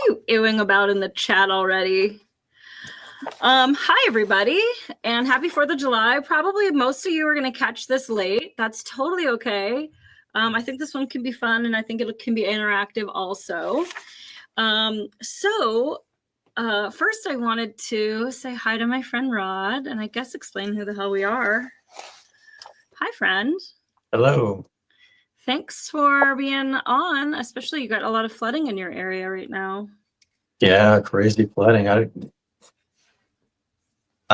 you ewing about in the chat already? Hi, everybody, and happy 4th of July. Probably most of you are going to catch this late. That's totally okay. I think this one can be fun, and I think it can be interactive also. First, I wanted to say hi to my friend Rod, and I guess explain who the hell we are. Hi, friend. Hello. Thanks for being on, especially you got a lot of flooding in your area right now. Yeah, crazy flooding. I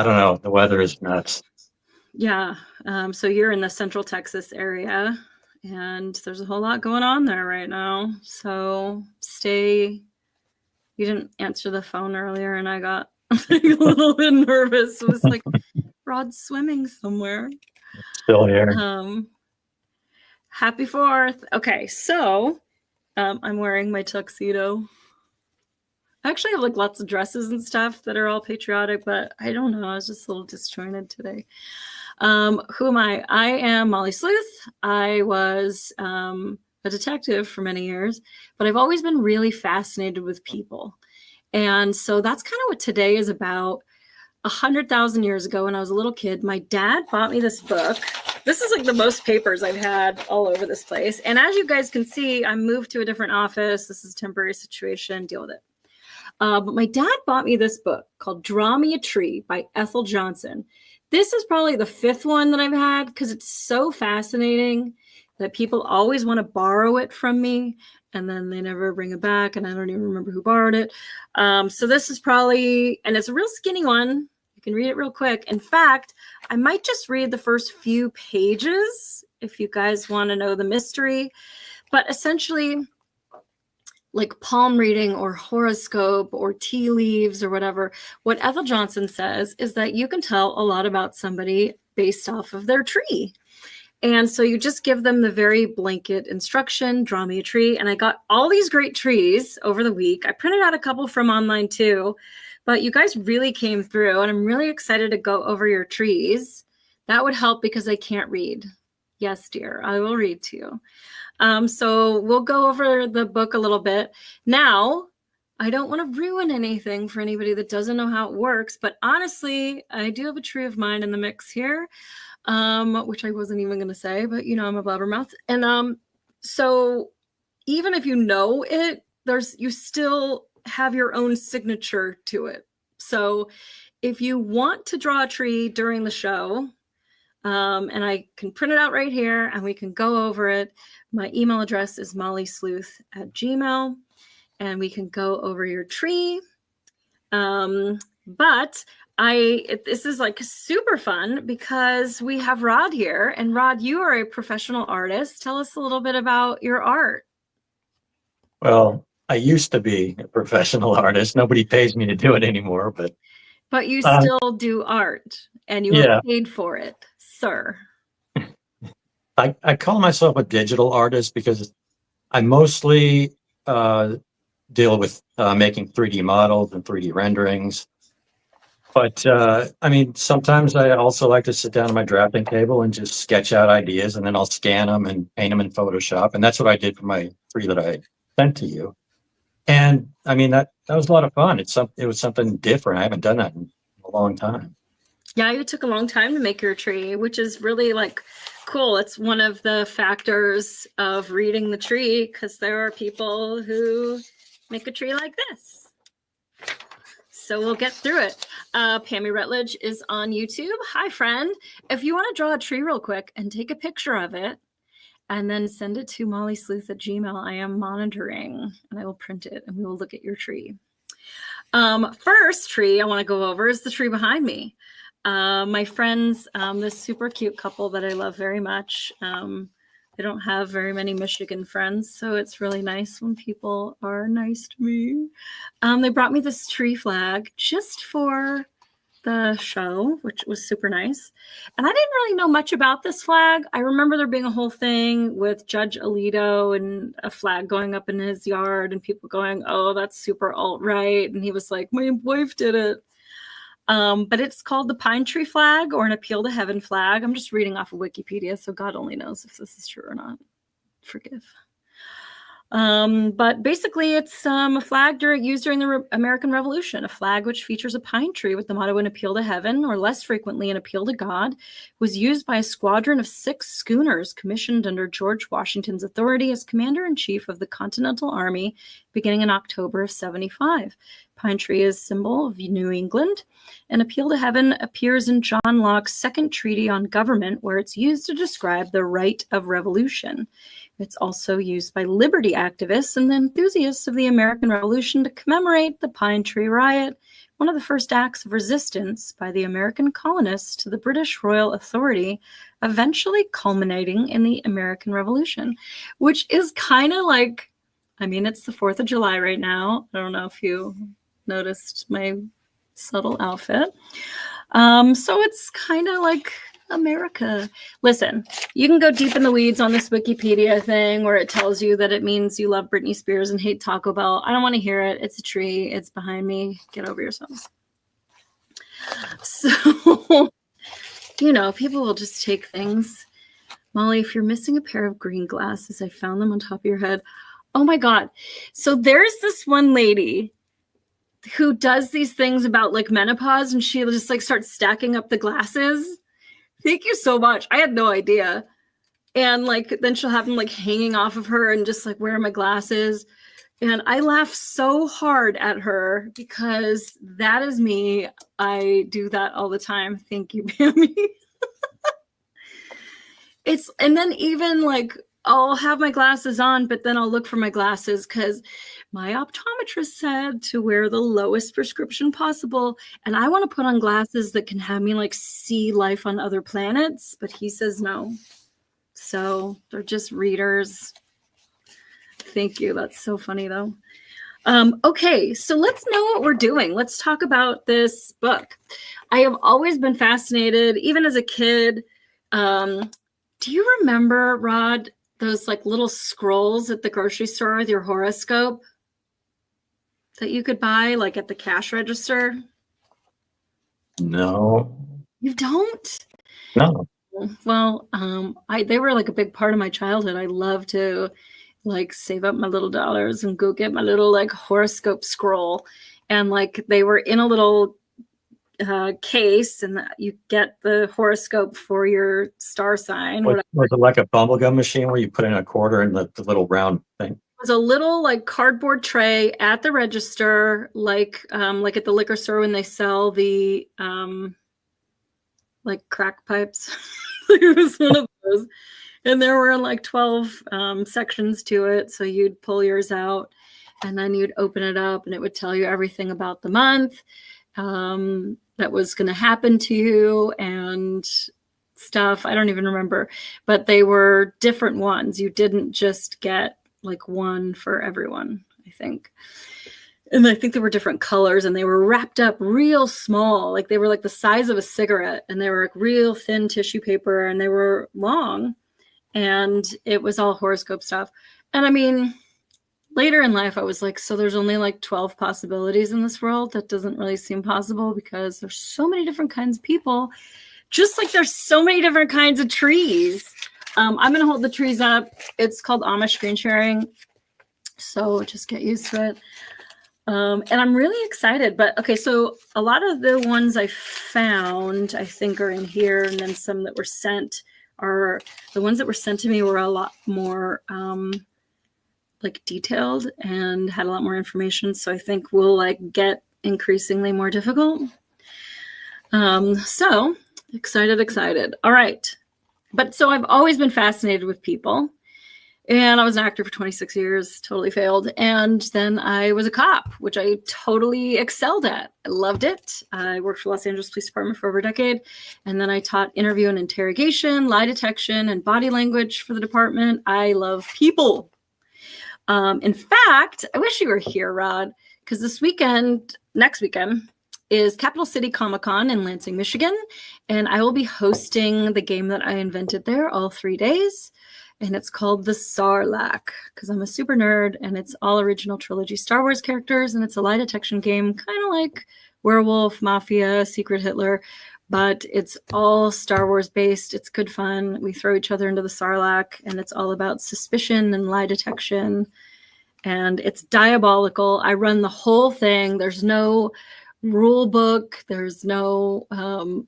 don't know. The weather is nuts. Yeah. So you're in the Central Texas area, and there's a whole lot going on there right now. So you didn't answer the phone earlier, and I got a little bit nervous. It was like, Rod's swimming somewhere. Still here. Happy 4th. Okay, so I'm wearing my tuxedo. I actually have like lots of dresses and stuff that are all patriotic, but I don't know. I was just a little disjointed today. Who am I? I am Molly Sleuth. I was a detective for many years, but I've always been really fascinated with people. And so that's kind of what today is about. 100,000 years ago, when I was a little kid, my dad bought me this book. This is like the most papers I've had all over this place. And as you guys can see, I moved to a different office. This is a temporary situation. Deal with it. But my dad bought me this book called Draw Me a Tree by Ethel Johnson. This is probably the 5th one that I've had because it's so fascinating that people always want to borrow it from me, and then they never bring it back, and I don't even remember who borrowed it. So this is probably, and it's a real skinny one. You can read it real quick. In fact, I might just read the first few pages if you guys want to know the mystery. But essentially, like palm reading or horoscope or tea leaves or whatever, what Ethel Johnson says is that you can tell a lot about somebody based off of their tree. And so you just give them the very blanket instruction, draw me a tree. And I got all these great trees over the week. I printed out a couple from online too, but you guys really came through, and I'm really excited to go over your trees. That would help because I can't read. Yes, dear, I will read to you. So we'll go over the book a little bit. Now, I don't want to ruin anything for anybody that doesn't know how it works, but honestly, I do have a tree of mine in the mix here, which I wasn't even going to say, but you know, I'm a blabbermouth. And so even if you know it, you still have your own signature to it. So if you want to draw a tree during the show, and I can print it out right here and we can go over it. My email address is mollysleuth@gmail.com, and we can go over your tree. But this is like super fun because we have Rod here, and Rod, you are a professional artist. Tell us a little bit about your art. Well, I used to be a professional artist. Nobody pays me to do it anymore, but you still do art, and you are paid for it, sir. I call myself a digital artist because I mostly deal with making 3D models and 3D renderings. But I mean, sometimes I also like to sit down at my drafting table and just sketch out ideas, and then I'll scan them and paint them in Photoshop. And that's what I did for my tree that I sent to you. And I mean, that was a lot of fun. It was something different. I haven't done that in a long time. Yeah, it took a long time to make your tree, which is really like cool. It's one of the factors of reading the tree, because there are people who make a tree like this. So we'll get through it. Pammy Rutledge is on YouTube. Hi, friend. If you want to draw a tree real quick and take a picture of it and then send it to mollysleuth@gmail.com, I am monitoring, and I will print it and we will look at your tree. First tree I want to go over is the tree behind me. My friends, this super cute couple that I love very much. I don't have very many Michigan friends, so it's really nice when people are nice to me. They brought me this tree flag just for the show, which was super nice. And I didn't really know much about this flag. I remember there being a whole thing with Judge Alito and a flag going up in his yard and people going, oh, that's super alt-right. And he was like, my wife did it. But it's called the Pine Tree Flag, or an Appeal to Heaven flag. I'm just reading off of Wikipedia, so God only knows if this is true or not. Forgive. But basically, it's a flag used during the American Revolution, a flag which features a pine tree with the motto "An appeal to heaven," or less frequently, "An appeal to God," was used by a squadron of 6 schooners commissioned under George Washington's authority as commander-in-chief of the Continental Army beginning in October of 75. Pine tree is symbol of New England. An appeal to heaven appears in John Locke's Second Treaty on Government, where it's used to describe the right of revolution. It's also used by liberty activists and enthusiasts of the American Revolution to commemorate the Pine Tree Riot, one of the first acts of resistance by the American colonists to the British royal authority, eventually culminating in the American Revolution, which is kind of like, I mean, it's the 4th of July right now. I don't know if you noticed my subtle outfit. So it's kind of like America. Listen, you can go deep in the weeds on this Wikipedia thing where it tells you that it means you love Britney Spears and hate Taco Bell. I don't want to hear it. It's a tree. It's behind me. Get over yourselves. So, you know, people will just take things. Molly, if you're missing a pair of green glasses, I found them on top of your head. Oh my God. So there's this one lady who does these things about like menopause, and she just like starts stacking up the glasses. Thank you so much. I had no idea. And like, then she'll have them like hanging off of her and just like wear my glasses. And I laugh so hard at her because that is me. I do that all the time. Thank you, Pammy. And then even like, I'll have my glasses on, but then I'll look for my glasses because my optometrist said to wear the lowest prescription possible. And I want to put on glasses that can have me like see life on other planets, but he says no. So they're just readers. Thank you. That's so funny though. Okay, so let's know what we're doing. Let's talk about this book. I have always been fascinated, even as a kid. Do you remember, Rod, those like little scrolls at the grocery store with your horoscope that you could buy like at the cash register? No. You don't? No. Well, they were like a big part of my childhood. I love to like save up my little dollars and go get my little like horoscope scroll. And like they were in a little case, and you get the horoscope for your star sign. Was it like a bubblegum machine where you put in a quarter in the little round thing? It was a little like cardboard tray at the register, like at the liquor store when they sell the like crack pipes. It was one of those. And there were like 12 sections to it. So you'd pull yours out and then you'd open it up and it would tell you everything about the month that was going to happen to you and stuff. I don't even remember, but they were different ones. You didn't just get like one for everyone, I think. And I think there were different colors and they were wrapped up real small. Like they were like the size of a cigarette and they were like real thin tissue paper and they were long and it was all horoscope stuff. And I mean, later in life, I was like, so there's only like 12 possibilities in this world. That doesn't really seem possible because there's so many different kinds of people, just like there's so many different kinds of trees. I'm going to hold the trees up. It's called Amish screen sharing. So just get used to it. And I'm really excited. But okay, so a lot of the ones I found, I think, are in here. And then some that were sent are the ones that were sent to me were a lot more like detailed and had a lot more information. So I think we'll like get increasingly more difficult. So excited. All right. But so I've always been fascinated with people and I was an actor for 26 years, totally failed. And then I was a cop, which I totally excelled at. I loved it. I worked for Los Angeles Police Department for over a decade. And then I taught interview and interrogation, lie detection, and body language for the department. I love people. In fact, I wish you were here, Rod, because next weekend is Capital City Comic-Con in Lansing, Michigan. And I will be hosting the game that I invented there all 3 days. And it's called the Sarlacc because I'm a super nerd and it's all original trilogy Star Wars characters. And it's a lie detection game, kind of like Werewolf, Mafia, Secret Hitler, but it's all Star Wars based. It's good fun. We throw each other into the Sarlacc and it's all about suspicion and lie detection. and it's diabolical. I run the whole thing. There's no rule book. There's no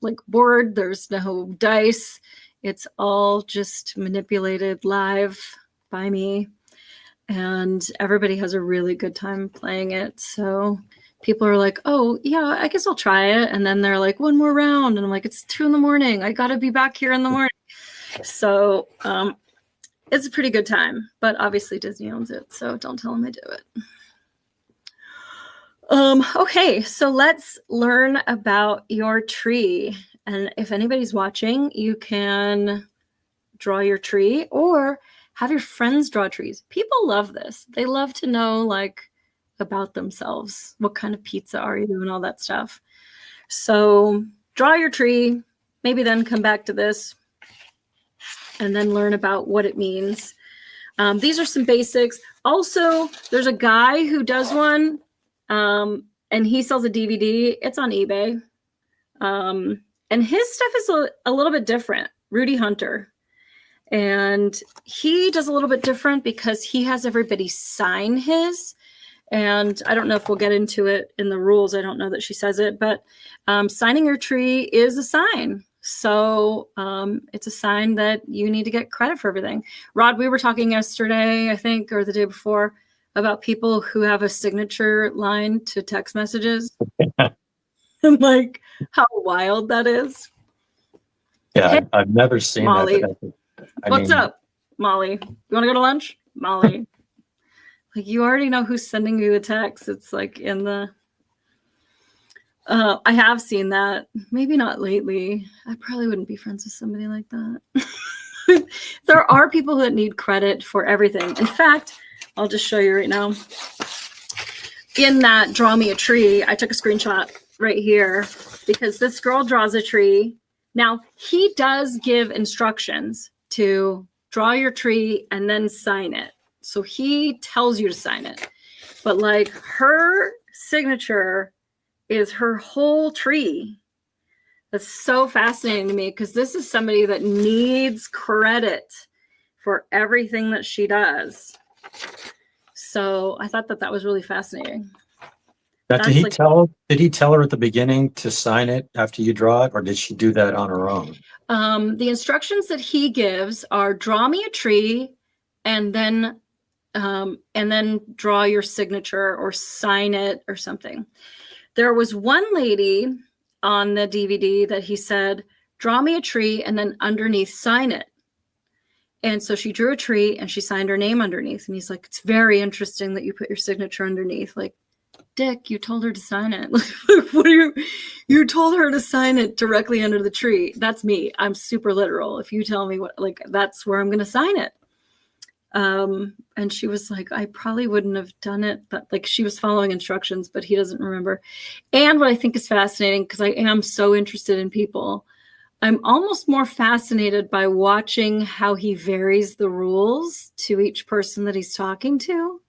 like board. There's no dice. It's all just manipulated live by me. And everybody has a really good time playing it. So people are like, oh, yeah, I guess I'll try it. And then they're like, one more round. And I'm like, it's 2 a.m. I got to be back here in the morning. So it's a pretty good time. But obviously Disney owns it. So don't tell them I do it. Okay, so let's learn about your tree. And if anybody's watching, you can draw your tree or have your friends draw trees. People love this. They love to know like about themselves. What kind of pizza are you and all that stuff. So draw your tree, maybe then come back to this and then learn about what it means. These are some basics. Also, there's a guy who does one and he sells a DVD. It's on eBay. And his stuff is a little bit different. Rudy Hunter. And he does a little bit different because he has everybody sign his. And I don't know if we'll get into it in the rules. I don't know that she says it, but signing your tree is a sign. So it's a sign that you need to get credit for everything. Rod, we were talking yesterday, I think, or the day before, about people who have a signature line to text messages. And like how wild that is. Yeah, Hey, I've never seen Molly. that. What's up, Molly? You want to go to lunch? Molly. Like you already know who's sending you a text. It's like in the I have seen that. Maybe not lately. I probably wouldn't be friends with somebody like that. There are people that need credit for everything. In fact, I'll just show you right now. In that Draw Me a Tree, I took a screenshot right here because this girl draws a tree. Now, he does give instructions to draw your tree and then sign it. So he tells you to sign it. But like her signature is her whole tree. That's so fascinating to me because this is somebody that needs credit for everything that she does. So I thought that was really fascinating. Now, did he tell her at the beginning to sign it after you draw it, or did she do that on her own? The instructions that he gives are draw me a tree and then draw your signature or sign it or something. There was one lady on the DVD that he said, draw me a tree and then underneath sign it. And so she drew a tree and she signed her name underneath. And he's like, it's very interesting that you put your signature underneath. Like, Dick, you told her to sign it. What are you told her to sign it directly under the tree. That's me. I'm super literal. If you tell me what, like, that's where I'm going to sign it. And she was like, I probably wouldn't have done it, but like she was following instructions, but he doesn't remember. And what I think is fascinating, because I am so interested in people, I'm almost more fascinated by watching how he varies the rules to each person that he's talking to.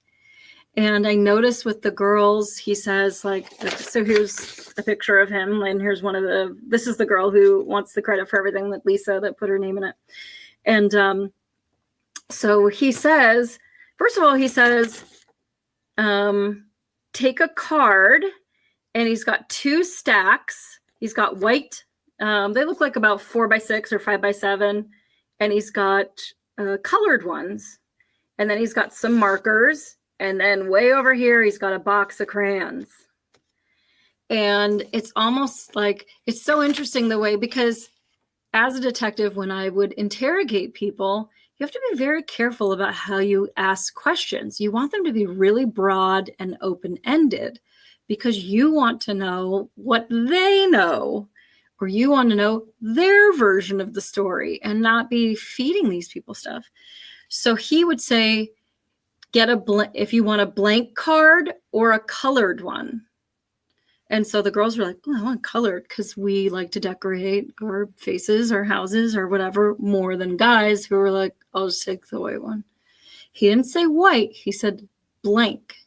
And I noticed with the girls, he says like, so here's a picture of him. And here's this is the girl who wants the credit for everything, that Lisa that put her name in it. And so he says, first of all, he says, take a card, and he's got 2 stacks. He's got white. They look like about 4x6 or 5x7. And he's got colored ones. And then he's got some markers. And then way over here, he's got a box of crayons. And it's almost like, it's so interesting the way, because as a detective, when I would interrogate people, you have to be very careful about how you ask questions. You want them to be really broad and open-ended because you want to know what they know, or you want to know their version of the story and not be feeding these people stuff. So he would say, if you want a blank card or a colored one. And so the girls were like, oh, I want colored because we like to decorate our faces or houses or whatever more than guys who were like, I'll just take the white one. He didn't say white. He said blank.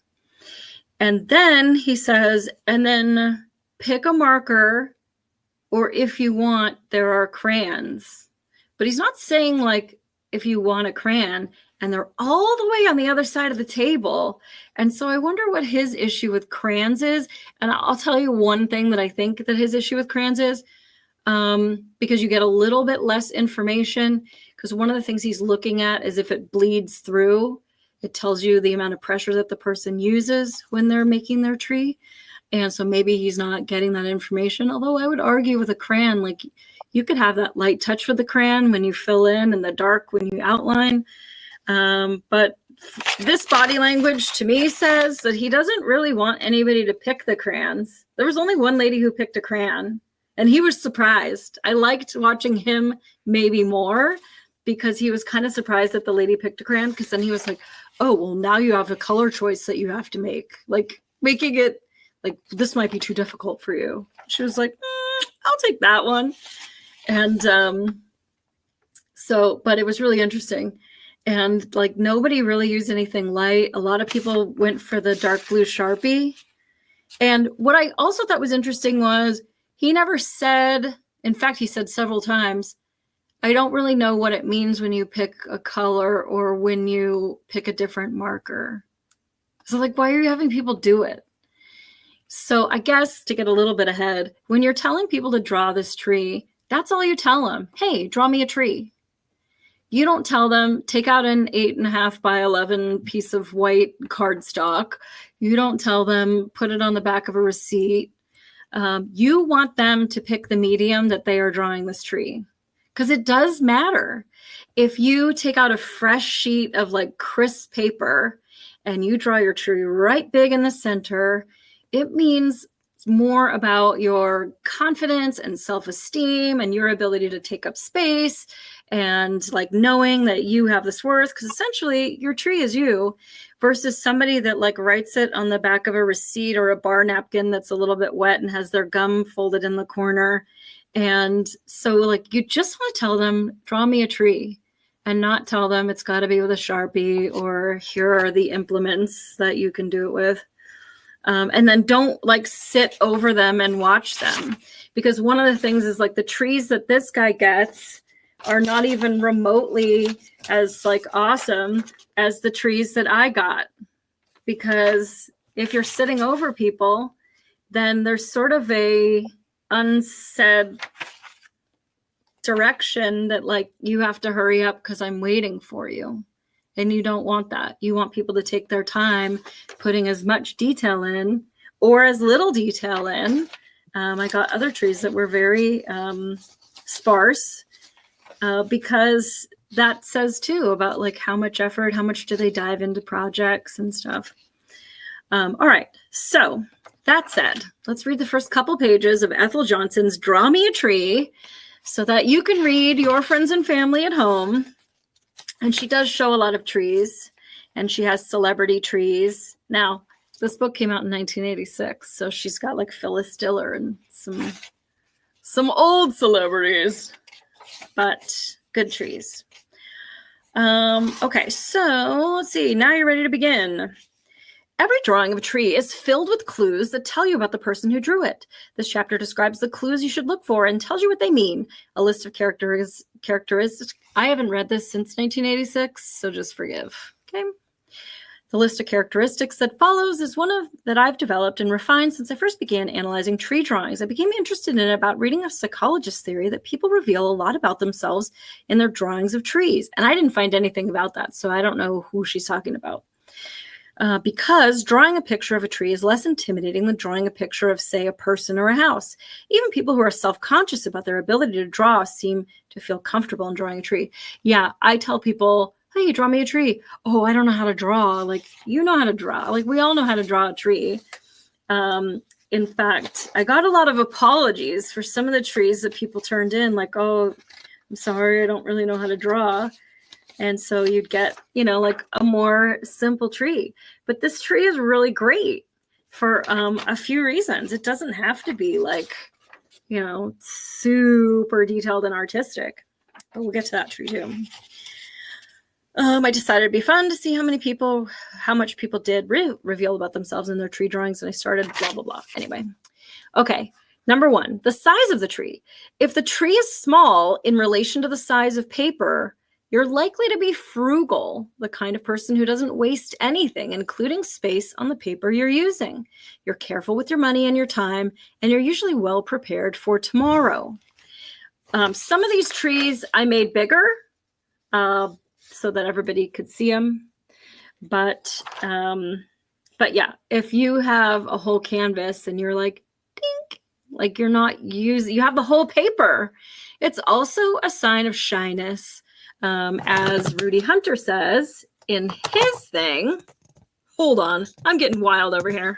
And then he says, and then pick a marker, or if you want, there are crayons. But he's not saying like, if you want a crayon. and they're all the way on the other side of the table. And so I wonder what his issue with crayons is. And I'll tell you one thing that I think that his issue with crayons is, because you get a little bit less information, because one of the things he's looking at is if it bleeds through, it tells you the amount of pressure that the person uses when they're making their tree. And so maybe he's not getting that information. Although I would argue with a crayon, like you could have that light touch with the crayon when you fill in and the dark when you outline. But this body language to me says that he doesn't really want anybody to pick the crayons. There was only one lady who picked a crayon, and he was surprised. I liked watching him maybe more because he was kind of surprised that the lady picked a crayon, because then he was like, oh, well, now you have a color choice that you have to make. Like making it like, this might be too difficult for you. She was like, I'll take that one. And but it was really interesting. And like nobody really used anything light. A lot of people went for the dark blue Sharpie. And what I also thought was interesting was he never said, in fact, he said several times, I don't really know what it means when you pick a color or when you pick a different marker. So like, why are you having people do it? So I guess to get a little bit ahead, when you're telling people to draw this tree, that's all you tell them. Hey, draw me a tree. You don't tell them, take out an 8.5 by 11 piece of white cardstock. You don't tell them, put it on the back of a receipt. You want them to pick the medium that they are drawing this tree, because it does matter. If you take out a fresh sheet of like crisp paper and you draw your tree right big in the center, it means more about your confidence and self-esteem and your ability to take up space and like knowing that you have this worth, because essentially your tree is you, versus somebody that like writes it on the back of a receipt or a bar napkin that's a little bit wet and has their gum folded in the corner. And so like you just want to tell them, draw me a tree, and not tell them it's got to be with a Sharpie or here are the implements that you can do it with. And then don't like sit over them and watch them, because one of the things is like the trees that this guy gets are not even remotely as like awesome as the trees that I got. Because if you're sitting over people, then there's sort of a unsaid direction that like you have to hurry up because I'm waiting for you. And you don't want that. You want people to take their time putting as much detail in or as little detail in. I got other trees that were very sparse because that says too about like how much effort, how much do they dive into projects and stuff. All right. So that said, let's read the first couple pages of Ethel Johnson's Draw Me a Tree so that you can read your friends and family at home. And she does show a lot of trees, and she has celebrity trees. Now, this book came out in 1986, so she's got like Phyllis Diller and some old celebrities, but good trees. Okay, so let's see. Now you're ready to begin. Every drawing of a tree is filled with clues that tell you about the person who drew it. This chapter describes the clues you should look for and tells you what they mean. A list of characteristics. I haven't read this since 1986, so just forgive. Okay. The list of characteristics that follows is one that I've developed and refined since I first began analyzing tree drawings. I became interested in it about reading a psychologist's theory that people reveal a lot about themselves in their drawings of trees. And I didn't find anything about that, so I don't know who she's talking about. Because drawing a picture of a tree is less intimidating than drawing a picture of, say, a person or a house. Even people who are self-conscious about their ability to draw seem to feel comfortable in drawing a tree. Yeah, I tell people, hey, draw me a tree. Oh, I don't know how to draw. Like, you know how to draw. Like, we all know how to draw a tree. In fact, I got a lot of apologies for some of the trees that people turned in. Like, oh, I'm sorry, I don't really know how to draw. And so you'd get, like a more simple tree. But this tree is really great for a few reasons. It doesn't have to be like, super detailed and artistic. But we'll get to that tree too. I decided it'd be fun to see how much people did reveal about themselves in their tree drawings. And I started blah, blah, blah. Anyway. Okay. Number 1, the size of the tree. If the tree is small in relation to the size of paper, You're likely to be frugal, the kind of person who doesn't waste anything, including space on the paper you're using. You're careful with your money and your time, and you're usually well prepared for tomorrow. Some of these trees I made bigger so that everybody could see them. But yeah, if you have a whole canvas and you're like, dink, like you're not using, you have the whole paper, it's also a sign of shyness. As Rudy Hunter says in his thing, hold on, I'm getting wild over here.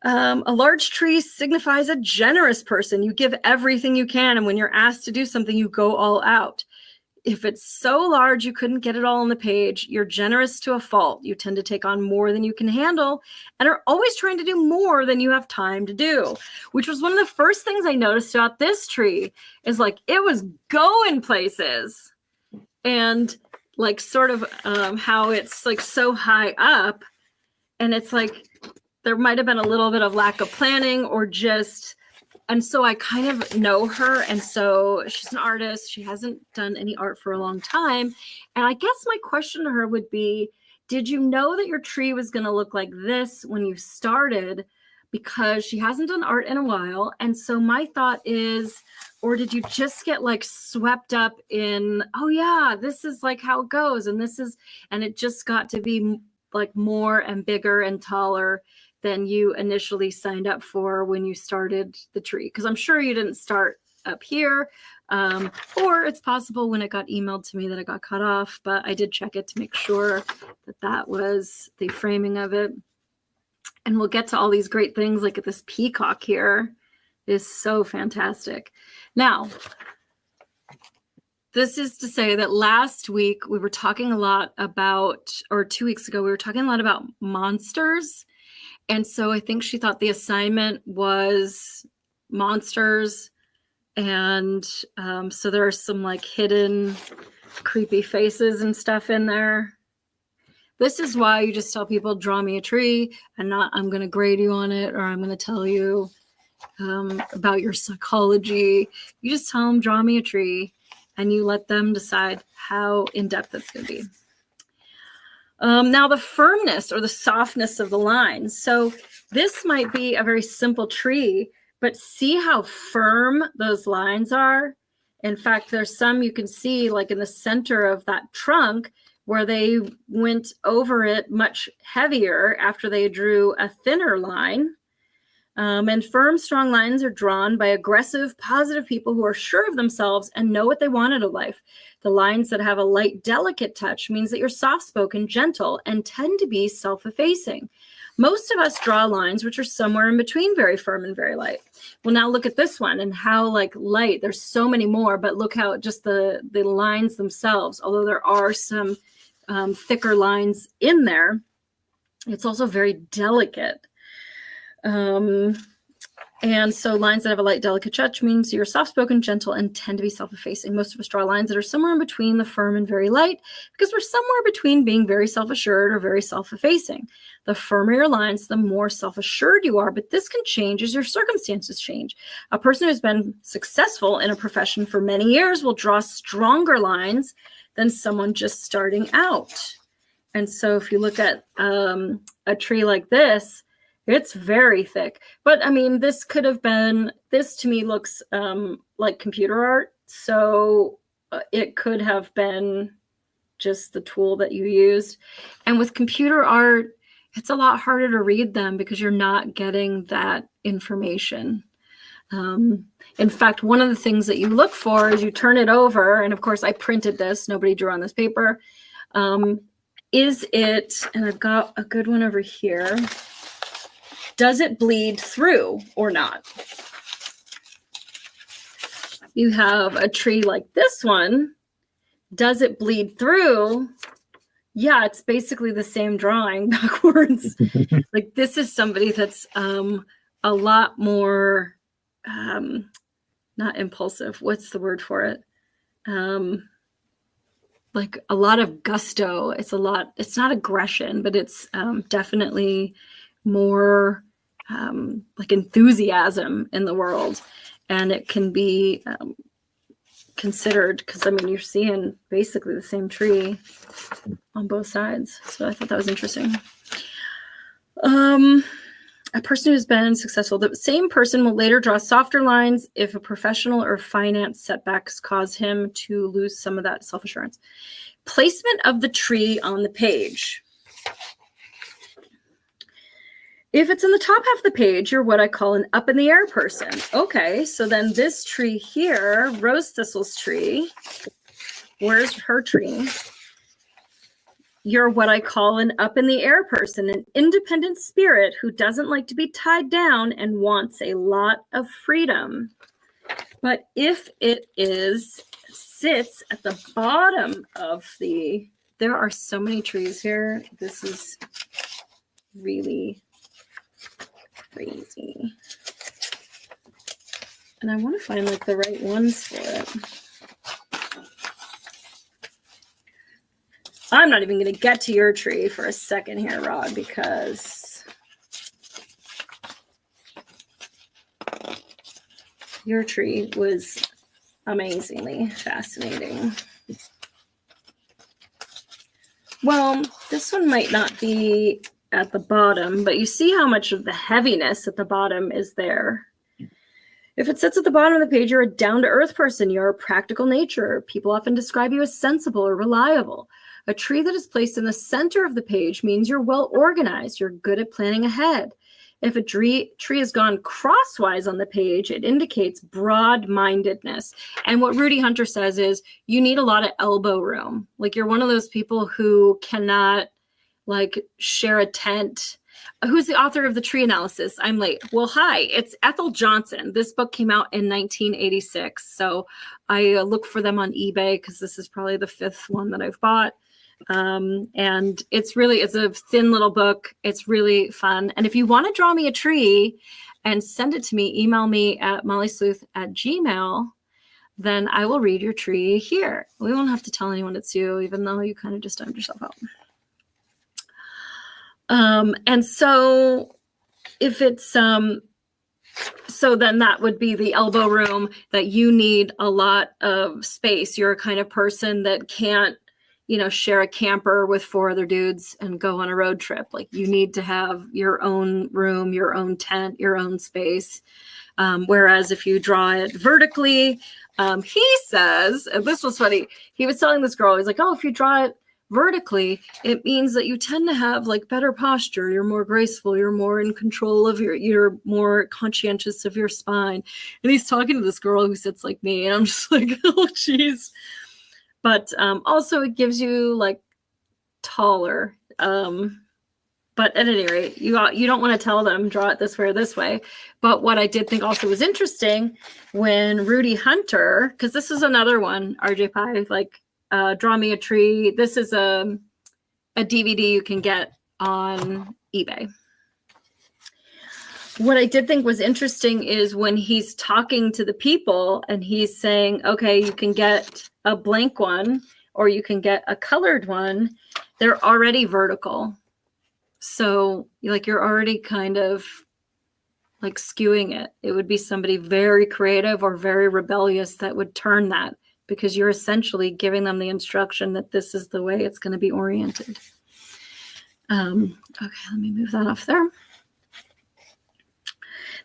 A large tree signifies a generous person. You give everything you can, and when you're asked to do something, you go all out. If it's so large you couldn't get it all on the page, you're generous to a fault. You tend to take on more than you can handle and are always trying to do more than you have time to do, which was one of the first things I noticed about this tree is like it was going places. And like sort of how it's like so high up, and it's like there might have been a little bit of lack of planning or just, and so I kind of know her, and so she's an artist. She hasn't done any art for a long time, and I guess my question to her would be, did you know that your tree was going to look like this when you started? Because she hasn't done art in a while, and so my thought is, or did you just get like swept up in, oh yeah, this is like how it goes, and this is, and it just got to be like more and bigger and taller than you initially signed up for when you started the tree? Because I'm sure you didn't start up here, or it's possible when it got emailed to me that it got cut off, but I did check it to make sure that that was the framing of it. And we'll get to all these great things, like this peacock here is so fantastic. Now, this is to say that last week we were talking a lot about, or 2 weeks ago, we were talking a lot about monsters. And so I think she thought the assignment was monsters. And so there are some like hidden creepy faces and stuff in there. This is why you just tell people, draw me a tree, and not I'm going to grade you on it, or I'm going to tell you about your psychology. You just tell them, draw me a tree, and you let them decide how in-depth it's going to be. Now, the firmness or the softness of the lines. So this might be a very simple tree, but see how firm those lines are? In fact, there's some you can see like in the center of that trunk where they went over it much heavier after they drew a thinner line. And firm, strong lines are drawn by aggressive, positive people who are sure of themselves and know what they want out of life. The lines that have a light, delicate touch means that you're soft-spoken, gentle, and tend to be self-effacing. Most of us draw lines which are somewhere in between very firm and very light. Well, now look at this one and how like light, there's so many more, but look how just the lines themselves, although there are some thicker lines in there, it's also very delicate. And so lines that have a light, delicate touch means you're soft-spoken, gentle, and tend to be self-effacing. Most of us draw lines that are somewhere in between the firm and very light because we're somewhere between being very self-assured or very self-effacing. The firmer your lines, the more self-assured you are, but this can change as your circumstances change. A person who's been successful in a profession for many years will draw stronger lines than someone just starting out. And so if you look at a tree like this, it's very thick, but I mean, this could have been, this to me looks like computer art. So it could have been just the tool that you used. And with computer art, it's a lot harder to read them because you're not getting that information. In fact, one of the things that you look for is you turn it over. And of course I printed this, nobody drew on this paper. Is it, and I've got a good one over here. Does it bleed through or not? You have a tree like this one. Does it bleed through? Yeah, it's basically the same drawing backwards. Like this is somebody that's a lot more, not impulsive. What's the word for it? Like a lot of gusto. It's not aggression, but it's definitely more like enthusiasm in the world. And it can be considered, because I mean, you're seeing basically the same tree on both sides. So I thought that was interesting. A person who's been successful, the same person will later draw softer lines if a professional or finance setbacks cause him to lose some of that self-assurance. Placement of the tree on the page. If it's in the top half of the page, you're what I call an up in the air person. Okay, so then this tree here, Rose Thistle's tree, where's her tree? You're what I call an up in the air person, an independent spirit who doesn't like to be tied down and wants a lot of freedom. But if it sits at the bottom of there are so many trees here. This is really crazy. And I want to find like the right ones for it. I'm not even going to get to your tree for a second here, Rod, because your tree was amazingly fascinating. Well, this one might not be at the bottom, but you see how much of the heaviness at the bottom is there. If it sits at the bottom of the page, you're a down-to-earth person. You're a practical nature. People often describe you as sensible or reliable. A tree that is placed in the center of the page means you're well organized. You're good at planning ahead. If a tree has gone crosswise on the page, it indicates broad-mindedness. And what Rudy Hunter says is you need a lot of elbow room. Like you're one of those people who cannot like share a tent. Who's the author of the tree analysis? I'm late. Well, hi, it's Ethel Johnson. This book came out in 1986. So I look for them on eBay because this is probably the 5th one that I've bought. And it's a thin little book. It's really fun. And if you want to draw me a tree and send it to me, email me at mollysleuth@gmail.com, then I will read your tree here. We won't have to tell anyone it's you, even though you kind of just timed yourself out. And so if it's, so then that would be the elbow room, that you need a lot of space. You're a kind of person that can't, share a camper with 4 other dudes and go on a road trip. Like you need to have your own room, your own tent, your own space. Whereas if you draw it vertically, he says, and this was funny. He was telling this girl, he's like, oh, if you draw it vertically, it means that you tend to have like better posture. You're more graceful. You're more in control of you're more conscientious of your spine. And he's talking to this girl who sits like me. And I'm just like, oh, geez. But also it gives you like taller. But at any rate, you don't want to tell them, draw it this way or this way. But what I did think also was interesting when Rudy Hunter, because this is another one, RJ Pye, like, draw me a tree. This is a DVD you can get on eBay. What I did think was interesting is when he's talking to the people and he's saying, okay, you can get a blank one or you can get a colored one. They're already vertical. So like you're already kind of like skewing it. It would be somebody very creative or very rebellious that would turn that, because you're essentially giving them the instruction that this is the way it's going to be oriented. Okay, let me move that off there.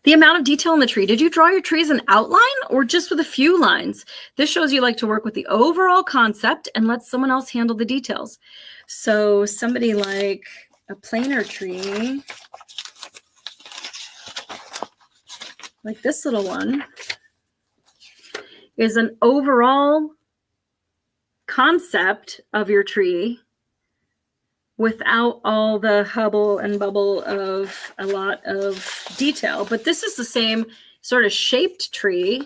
The amount of detail in the tree. Did you draw your tree as an outline or just with a few lines? This shows you like to work with the overall concept and let someone else handle the details. So somebody like a planer tree, like this little one, is an overall concept of your tree without all the hubble and bubble of a lot of detail. But this is the same sort of shaped tree,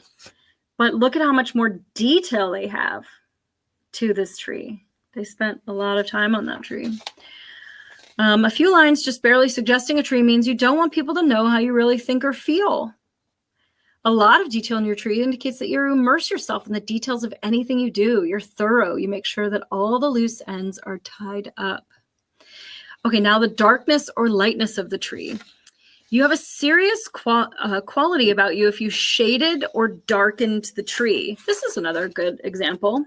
but look at how much more detail they have to this tree. They spent a lot of time on that tree. A few lines just barely suggesting a tree means you don't want people to know how you really think or feel. A lot of detail in your tree indicates that you immerse yourself in the details of anything you do. You're thorough. You make sure that all the loose ends are tied up. Okay, now the darkness or lightness of the tree. You have a serious quality about you if you shaded or darkened the tree. This is another good example.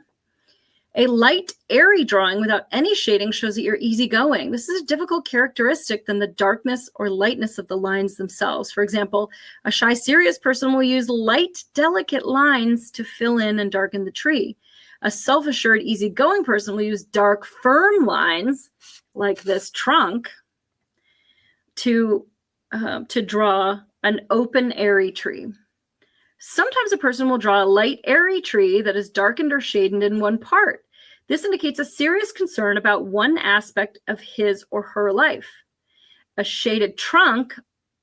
A light, airy drawing without any shading shows that you're easygoing. This is a difficult characteristic than the darkness or lightness of the lines themselves. For example, a shy, serious person will use light, delicate lines to fill in and darken the tree. A self-assured, easygoing person will use dark, firm lines, like this trunk, to draw an open, airy tree. Sometimes a person will draw a light, airy tree that is darkened or shaded in one part. This indicates a serious concern about one aspect of his or her life. A shaded trunk,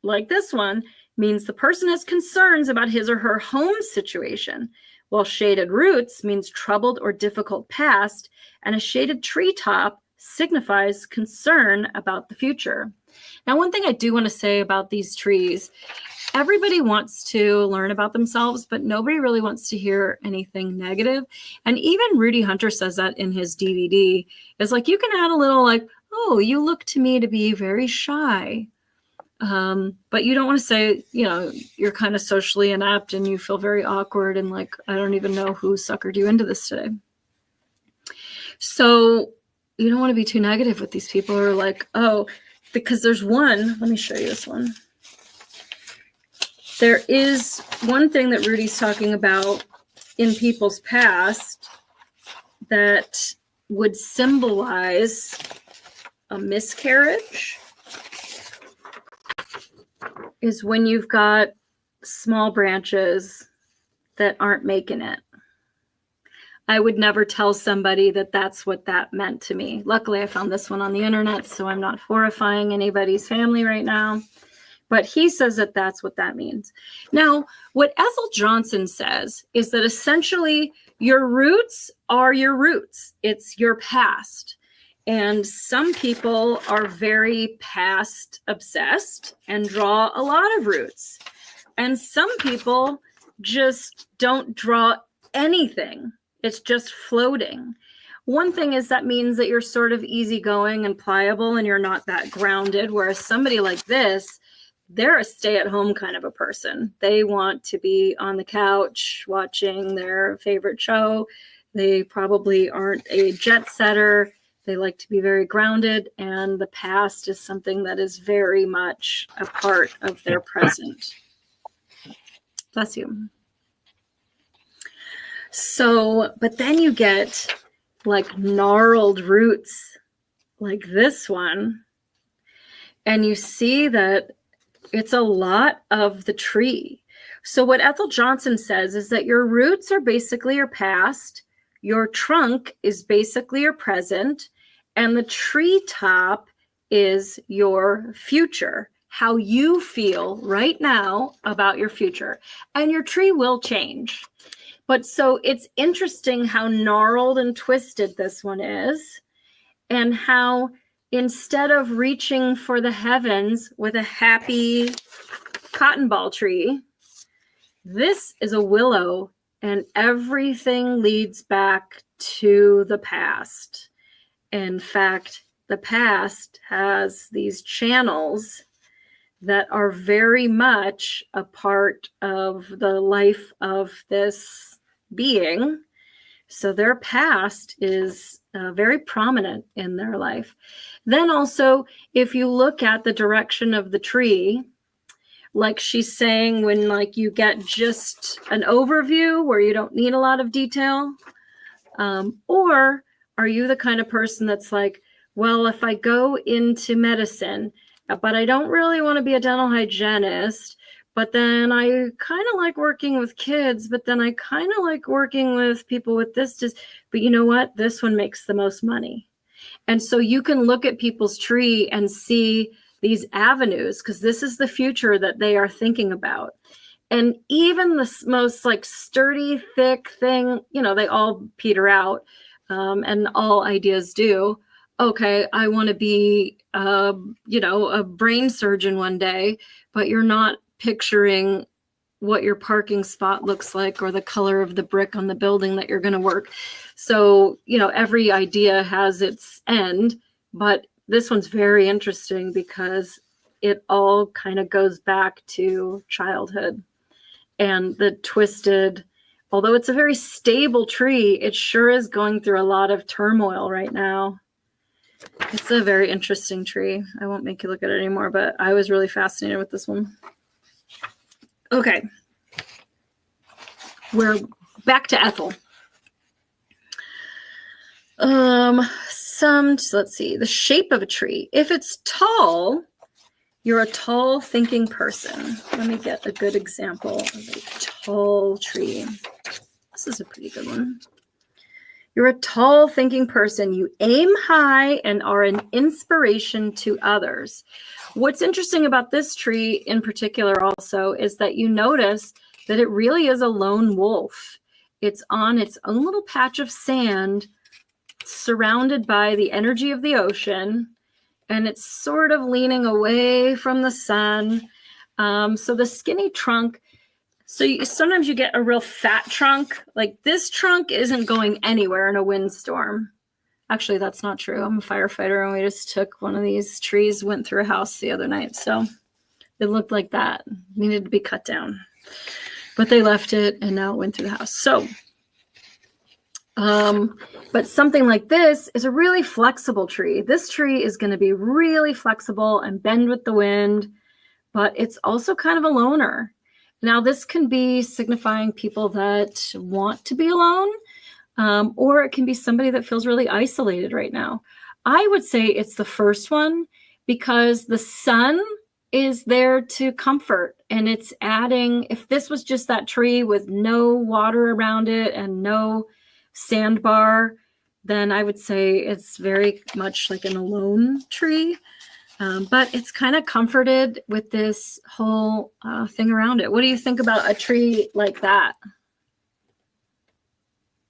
like this one, means the person has concerns about his or her home situation, while shaded roots means troubled or difficult past, and a shaded treetop signifies concern about the future. Now, one thing I do want to say about these trees, everybody wants to learn about themselves, but nobody really wants to hear anything negative. And even Rudy Hunter says that in his DVD. It's like, you can add a little like, oh, you look to me to be very shy. But you don't want to say, you know, you're kind of socially inept and you feel very awkward and like, I don't even know who suckered you into this today. So you don't want to be too negative with these people who are like, oh, because there's one, let me show you this one. There is one thing that Rudy's talking about in people's past that would symbolize a miscarriage, is when you've got small branches that aren't making it. I would never tell somebody that that's what that meant to me. Luckily, I found this one on the internet, so I'm not horrifying anybody's family right now. But he says that that's what that means. Now, what Ethel Johnson says is that essentially your roots are your roots. It's your past. And some people are very past obsessed and draw a lot of roots. And some people just don't draw anything. It's just floating. One thing is that means that you're sort of easygoing and pliable and you're not that grounded. Whereas somebody like this, they're a stay-at-home kind of a person. They want to be on the couch watching their favorite show. They probably aren't a jet setter. They like to be very grounded, and the past is something that is very much a part of their present. Bless you. So, but then you get like gnarled roots like this one, and you see that it's a lot of the tree. So what Ethel Johnson says is that your roots are basically your past, your trunk is basically your present, and the treetop is your future, how you feel right now about your future. And your tree will change. But so it's interesting how gnarled and twisted this one is, and how instead of reaching for the heavens with a happy cotton ball tree, this is a willow, and everything leads back to the past. In fact, the past has these channels that are very much a part of the life of this being. So their past is very prominent in their life. Then also, if you look at the direction of the tree, like she's saying, when like you get just an overview where you don't need a lot of detail, or are you the kind of person that's like, well, if I go into medicine, but I don't really want to be a dental hygienist, but then I kind of like working with kids, but then I kind of like working with people with this, but you know what? This one makes the most money. And so you can look at people's tree and see these avenues, because this is the future that they are thinking about. And even the most like sturdy, thick thing, you know, they all peter out, and all ideas do. Okay, I want to be, you know, a brain surgeon one day, but you're not picturing what your parking spot looks like or the color of the brick on the building that you're going to work. So, you know, every idea has its end, but this one's very interesting because it all kind of goes back to childhood and the twisted, although it's a very stable tree, it sure is going through a lot of turmoil right now. It's a very interesting tree. I won't make you look at it anymore, but I was really fascinated with this one. Okay. We're back to Ethel. Let's see, the shape of a tree. If it's tall, you're a tall thinking person. Let me get a good example of a tall tree. This is a pretty good one. You're a tall thinking person. You aim high and are an inspiration to others. What's interesting about this tree in particular also is that you notice that it really is a lone wolf. It's on its own little patch of sand, surrounded by the energy of the ocean, and it's sort of leaning away from the sun. So the skinny trunk, sometimes you get a real fat trunk. Like this trunk isn't going anywhere in a windstorm. Actually, that's not true. I'm a firefighter, and we just took one of these trees, went through a house the other night. So it looked like that. Needed to be cut down. But they left it, and now it went through the house. So, but something like this is a really flexible tree. This tree is going to be really flexible and bend with the wind, but it's also kind of a loner. Now, this can be signifying people that want to be alone, or it can be somebody that feels really isolated right now. I would say it's the first one because the sun is there to comfort, and it's adding, if this was just that tree with no water around it and no sandbar, then I would say it's very much like an alone tree. But it's kind of comforted with this whole thing around it. What do you think about a tree like that,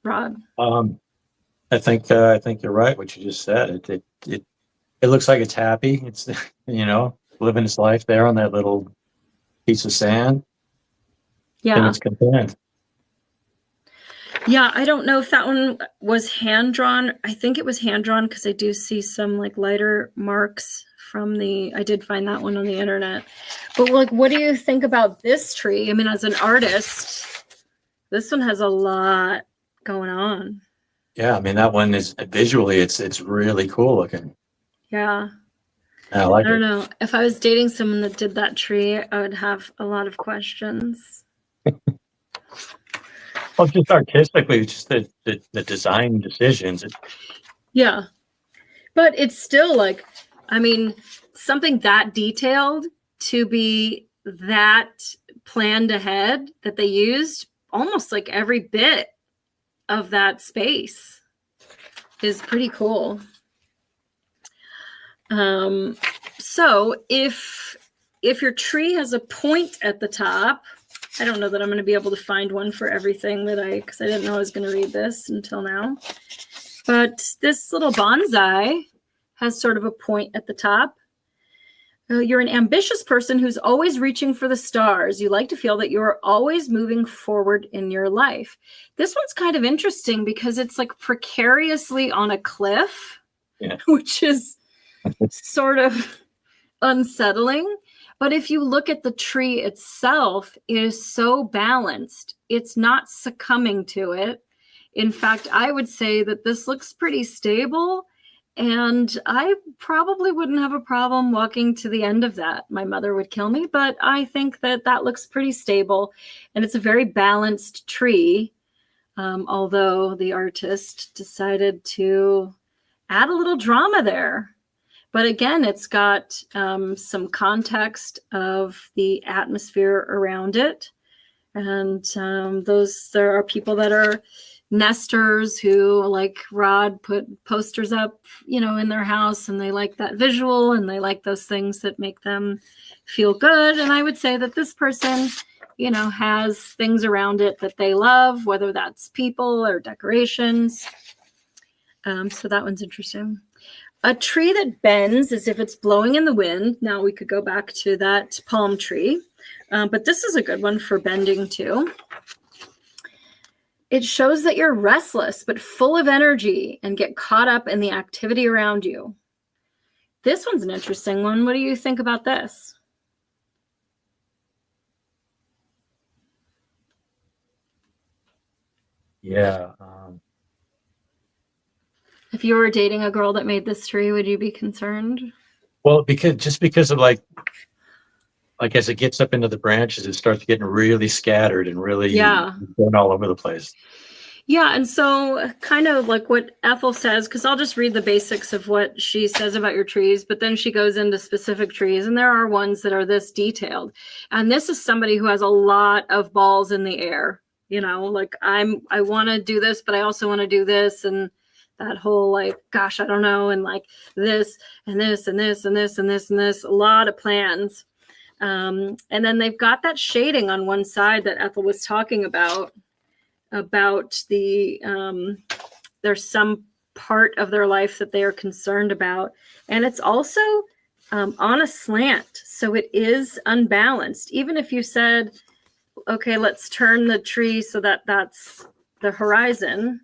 Rod? I think you're right. What you just said. It looks like it's happy. It's living its life there on that little piece of sand. Yeah. And it's content. Yeah, I don't know if that one was hand drawn. I think it was hand drawn because I do see some like lighter marks I did find that one on the internet. But like, what do you think about this tree? I mean, as an artist, this one has a lot going on. Yeah, I mean, that one is visually, it's really cool looking. Yeah. I like it. I don't know. If I was dating someone that did that tree, I would have a lot of questions. Well, just artistically, just the design decisions. Yeah. But it's still like, I mean, something that detailed to be that planned ahead that they used almost like every bit of that space is pretty cool. So if your tree has a point at the top, I don't know that I'm going to be able to find one for everything because I didn't know I was going to read this until now. But this little bonsai has sort of a point at the top. You're an ambitious person who's always reaching for the stars. You like to feel that you're always moving forward in your life. This one's kind of interesting because it's like precariously on a cliff, yeah. Which is sort of unsettling. But if you look at the tree itself, it is so balanced. It's not succumbing to it. In fact, I would say that this looks pretty stable, and I probably wouldn't have a problem walking to the end of that. My mother would kill me, but I think that looks pretty stable, and it's a very balanced tree, although the artist decided to add a little drama there. But again, it's got some context of the atmosphere around it. And there are people that are nesters who, like Rod, put posters up, in their house, and they like that visual, and they like those things that make them feel good. And I would say that this person, has things around it that they love, whether that's people or decorations. So that one's interesting. A tree that bends as if it's blowing in the wind. Now we could go back to that palm tree, but this is a good one for bending too. It shows that you're restless but full of energy and get caught up in the activity around you. This one's an interesting one. What do you think about this? Yeah. If you were dating a girl that made this tree, would you be concerned? Well, because of like as it gets up into the branches, it starts getting really scattered and really going all over the place. Yeah, and so kind of like what Ethel says, because I'll just read the basics of what she says about your trees, but then she goes into specific trees, and there are ones that are this detailed. And this is somebody who has a lot of balls in the air. You know, like I want to do this, but I also want to do this, and that whole like, gosh, I don't know, and like this and this and this and this and this and this, a lot of plans. And then they've got that shading on one side that Ethel was talking about the there's some part of their life that they are concerned about, and it's also on a slant, so it is unbalanced. Even if you said, okay, let's turn the tree so that that's the horizon,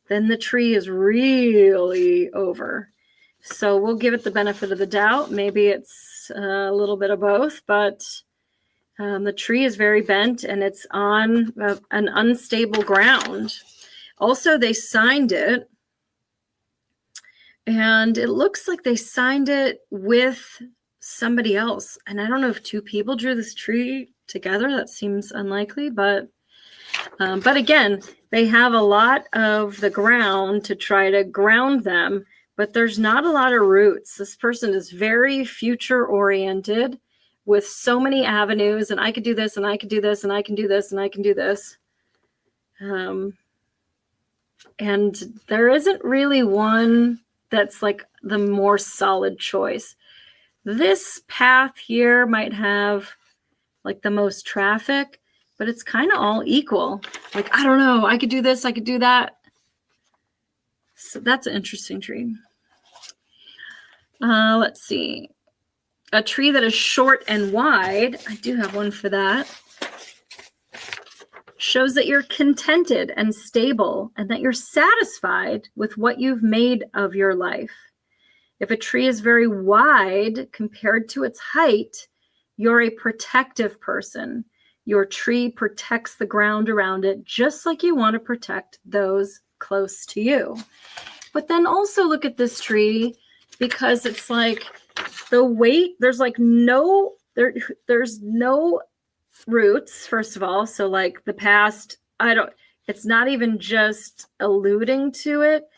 then the tree is really over. So we'll give it the benefit of the doubt. Maybe it's a little bit of both, but the tree is very bent and it's on an unstable ground. Also, they signed it, and it looks like they signed it with somebody else. And I don't know if two people drew this tree together. That seems unlikely, but again, they have a lot of the ground to try to ground them, but there's not a lot of roots. This person is very future oriented with so many avenues, and I could do this, and I could do this, and I can do this, and I can do this. And there isn't really one that's like the more solid choice. This path here might have like the most traffic, but it's kind of all equal. Like, I don't know, I could do this, I could do that. So that's an interesting tree. Let's see. A tree that is short and wide, I do have one for that, shows that you're contented and stable and that you're satisfied with what you've made of your life. If a tree is very wide compared to its height, you're a protective person. Your tree protects the ground around it, just like you want to protect those close to you. But then also look at this tree, because it's like the weight, there's like there's no roots, first of all. So like the past, it's not even just alluding to it.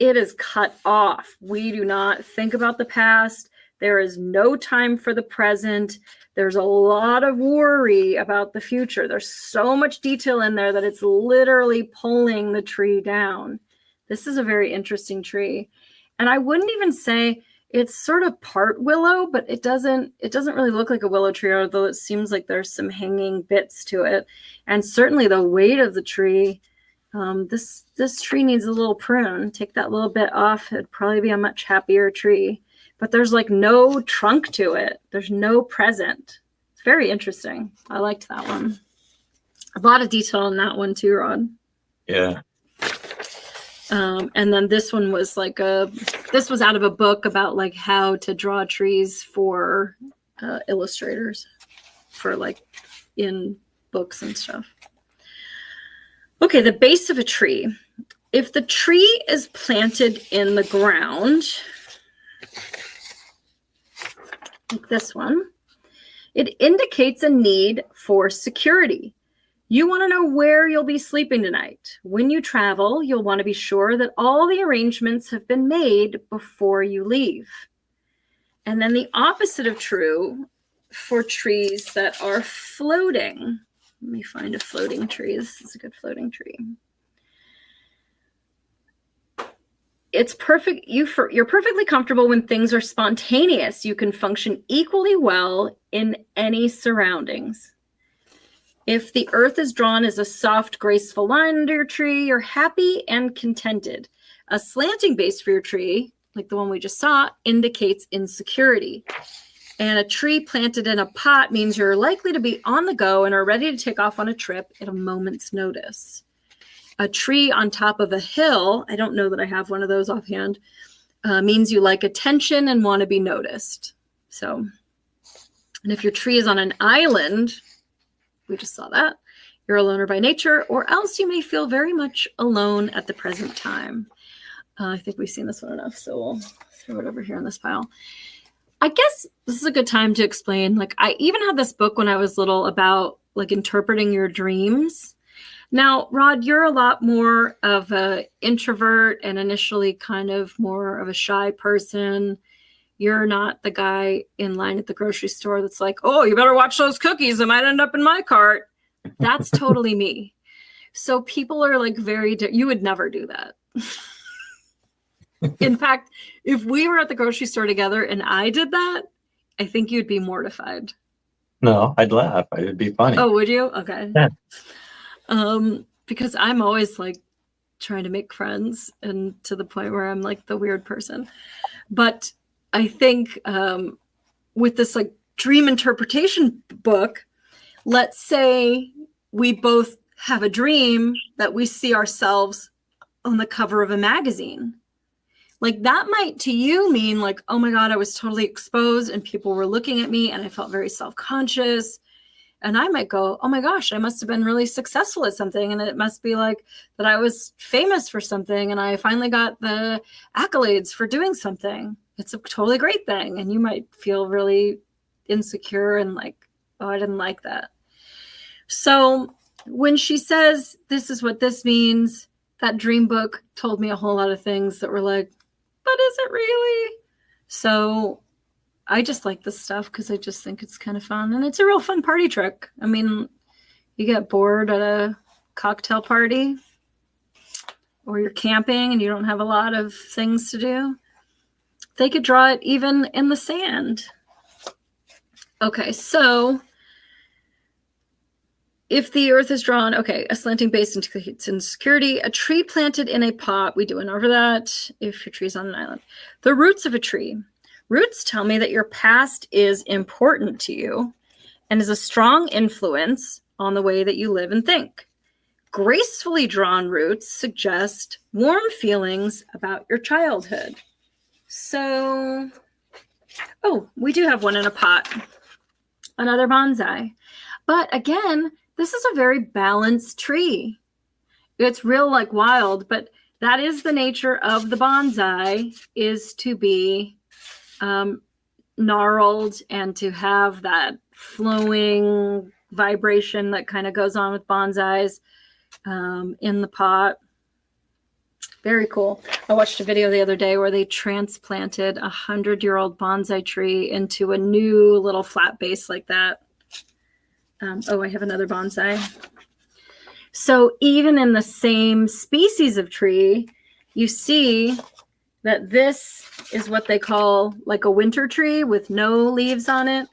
It is cut off. We do not think about the past. There is no time for the present. There's a lot of worry about the future. There's so much detail in there that it's literally pulling the tree down. This is a very interesting tree. And I wouldn't even say it's sort of part willow, but it doesn't really look like a willow tree, although it seems like there's some hanging bits to it. And certainly the weight of the tree, this tree needs a little prune. Take that little bit off, it'd probably be a much happier tree. But there's like no trunk to it. There's no present. It's very interesting. I liked that one. A lot of detail in that one too, Rod. Yeah. And then this one was like this was out of a book about like how to draw trees for illustrators for like in books and stuff. Okay, the base of a tree. If the tree is planted in the ground, like this one, it indicates a need for security. You want to know where you'll be sleeping tonight. When you travel, you'll want to be sure that all the arrangements have been made before you leave. And then the opposite of true for trees that are floating. Let me find a floating tree. This is a good floating tree. It's perfect. You're perfectly comfortable when things are spontaneous. You can function equally well in any surroundings. If the earth is drawn as a soft, graceful line under your tree, you're happy and contented. A slanting base for your tree, like the one we just saw, indicates insecurity. And a tree planted in a pot means you're likely to be on the go and are ready to take off on a trip at a moment's notice. A tree on top of a hill, I don't know that I have one of those offhand, means you like attention and want to be noticed. So, and if your tree is on an island, we just saw that, you're a loner by nature, or else you may feel very much alone at the present time. I think we've seen this one enough, so we'll throw it over here in this pile. I guess this is a good time to explain. Like, I even had this book when I was little about like interpreting your dreams. Now, Rod, you're a lot more of an introvert and initially kind of more of a shy person. You're not the guy in line at the grocery store that's like, oh, you better watch those cookies. They might end up in my cart. That's totally me. So people are like you would never do that. In fact, if we were at the grocery store together and I did that, I think you'd be mortified. No, I'd laugh. It would be funny. Oh, would you? Okay. Yeah. Because I'm always like trying to make friends, and to the point where I'm like the weird person. But I think with this like dream interpretation book, let's say we both have a dream that we see ourselves on the cover of a magazine. Like, that might to you mean like, oh my God, I was totally exposed and people were looking at me and I felt very self-conscious. And I might go, oh my gosh, I must have been really successful at something. And it must be like that I was famous for something and I finally got the accolades for doing something. It's a totally great thing. And you might feel really insecure and like, oh, I didn't like that. So when she says, this is what this means, that dream book told me a whole lot of things that were like, but is it really? So I just like this stuff because I just think it's kind of fun. And it's a real fun party trick. I mean, you get bored at a cocktail party or you're camping and you don't have a lot of things to do. They could draw it even in the sand. Okay, so if the earth is drawn, okay, a slanting base into security, a tree planted in a pot, we went over that, if your tree's on an island. The roots of a tree. Roots tell me that your past is important to you and is a strong influence on the way that you live and think. Gracefully drawn roots suggest warm feelings about your childhood. So, oh, we do have one in a pot, another bonsai. But again, this is a very balanced tree. It's real like wild, but that is the nature of the bonsai, is to be gnarled and to have that flowing vibration that kind of goes on with bonsais in the pot. Very cool. I watched a video the other day where they transplanted 100-year-old bonsai tree into a new little flat base like that. Oh, I have another bonsai. So even in the same species of tree, you see that this is what they call like a winter tree with no leaves on it.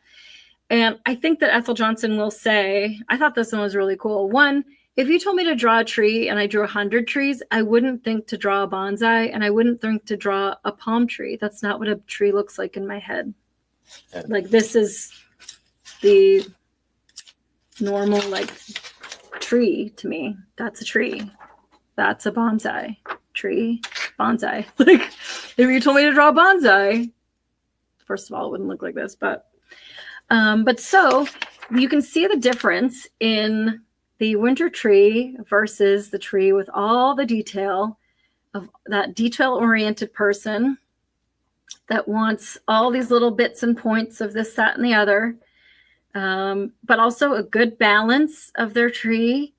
And I think that Ethel Johnson will say, I thought this one was really cool. One, if you told me to draw a tree and I drew 100 trees, I wouldn't think to draw a bonsai and I wouldn't think to draw a palm tree. That's not what a tree looks like in my head. Like, this is the normal like tree to me. That's a tree. That's a bonsai. Tree, bonsai. Like, if you told me to draw a bonsai, first of all, it wouldn't look like this, but so you can see the difference in the winter tree versus the tree with all the detail of that detail-oriented person that wants all these little bits and points of this, that, and the other. But also a good balance of their tree.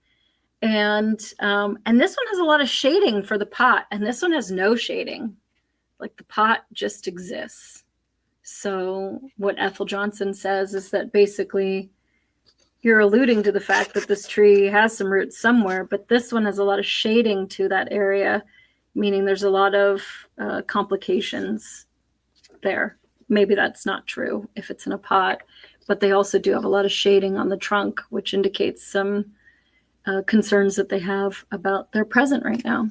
And this one has a lot of shading for the pot, and this one has no shading. Like, the pot just exists. So what Ethel Johnson says is that basically you're alluding to the fact that this tree has some roots somewhere, but this one has a lot of shading to that area, meaning there's a lot of complications there. Maybe that's not true if it's in a pot, but they also do have a lot of shading on the trunk, which indicates some concerns that they have about their present right now.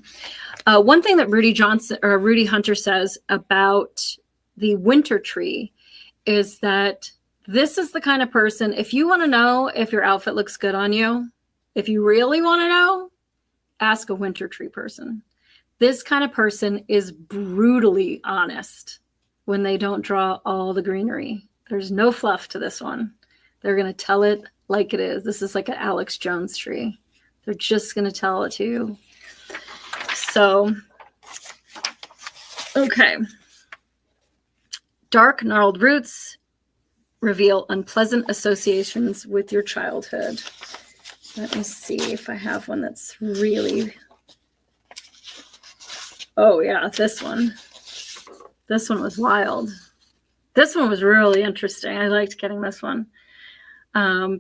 One thing that Rudy Hunter says about the winter tree is that this is the kind of person, if you want to know if your outfit looks good on you, if you really want to know, ask a winter tree person. This kind of person is brutally honest when they don't draw all the greenery. There's no fluff to this one. They're going to tell it like it is. This is like an Alex Jones tree. They're just going to tell it to you. So, okay. Dark, gnarled roots reveal unpleasant associations with your childhood. Let me see if I have one that's really... Oh, yeah, this one. This one was wild. This one was really interesting. I liked getting this one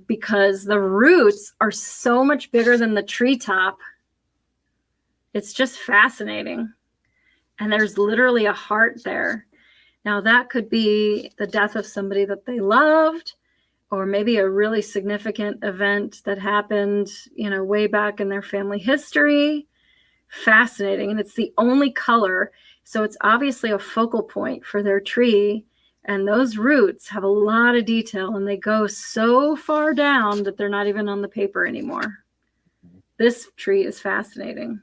because the roots are so much bigger than the treetop. It's just fascinating. And there's literally a heart there. Now, that could be the death of somebody that they loved, or maybe a really significant event that happened, you know, way back in their family history. Fascinating. And it's the only color. So it's obviously a focal point for their tree. And those roots have a lot of detail, and they go so far down that they're not even on the paper anymore. This tree is fascinating.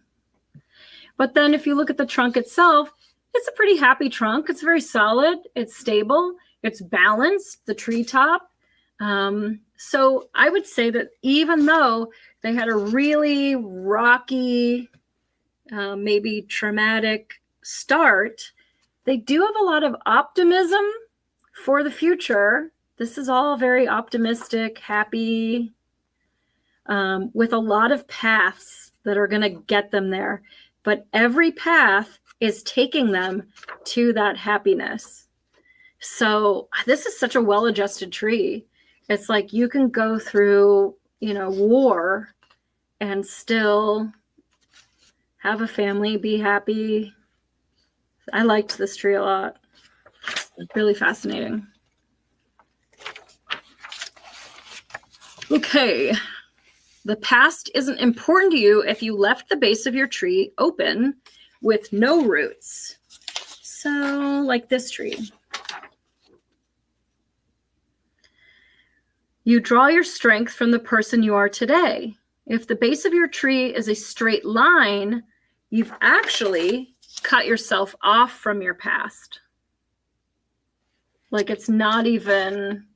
But then if you look at the trunk itself, it's a pretty happy trunk. It's very solid. It's stable. It's balanced, the treetop. So I would say that even though they had a really rocky, maybe traumatic start, they do have a lot of optimism for the future. This is all very optimistic, happy, with a lot of paths that are going to get them there. But every path is taking them to that happiness. So this is such a well-adjusted tree. It's like you can go through, you know, war and still have a family, be happy. I liked this tree a lot. Really fascinating. Okay. The past isn't important to you if you left the base of your tree open with no roots. So, like this tree. You draw your strength from the person you are today. If the base of your tree is a straight line, you've actually cut yourself off from your past. Like it's not even,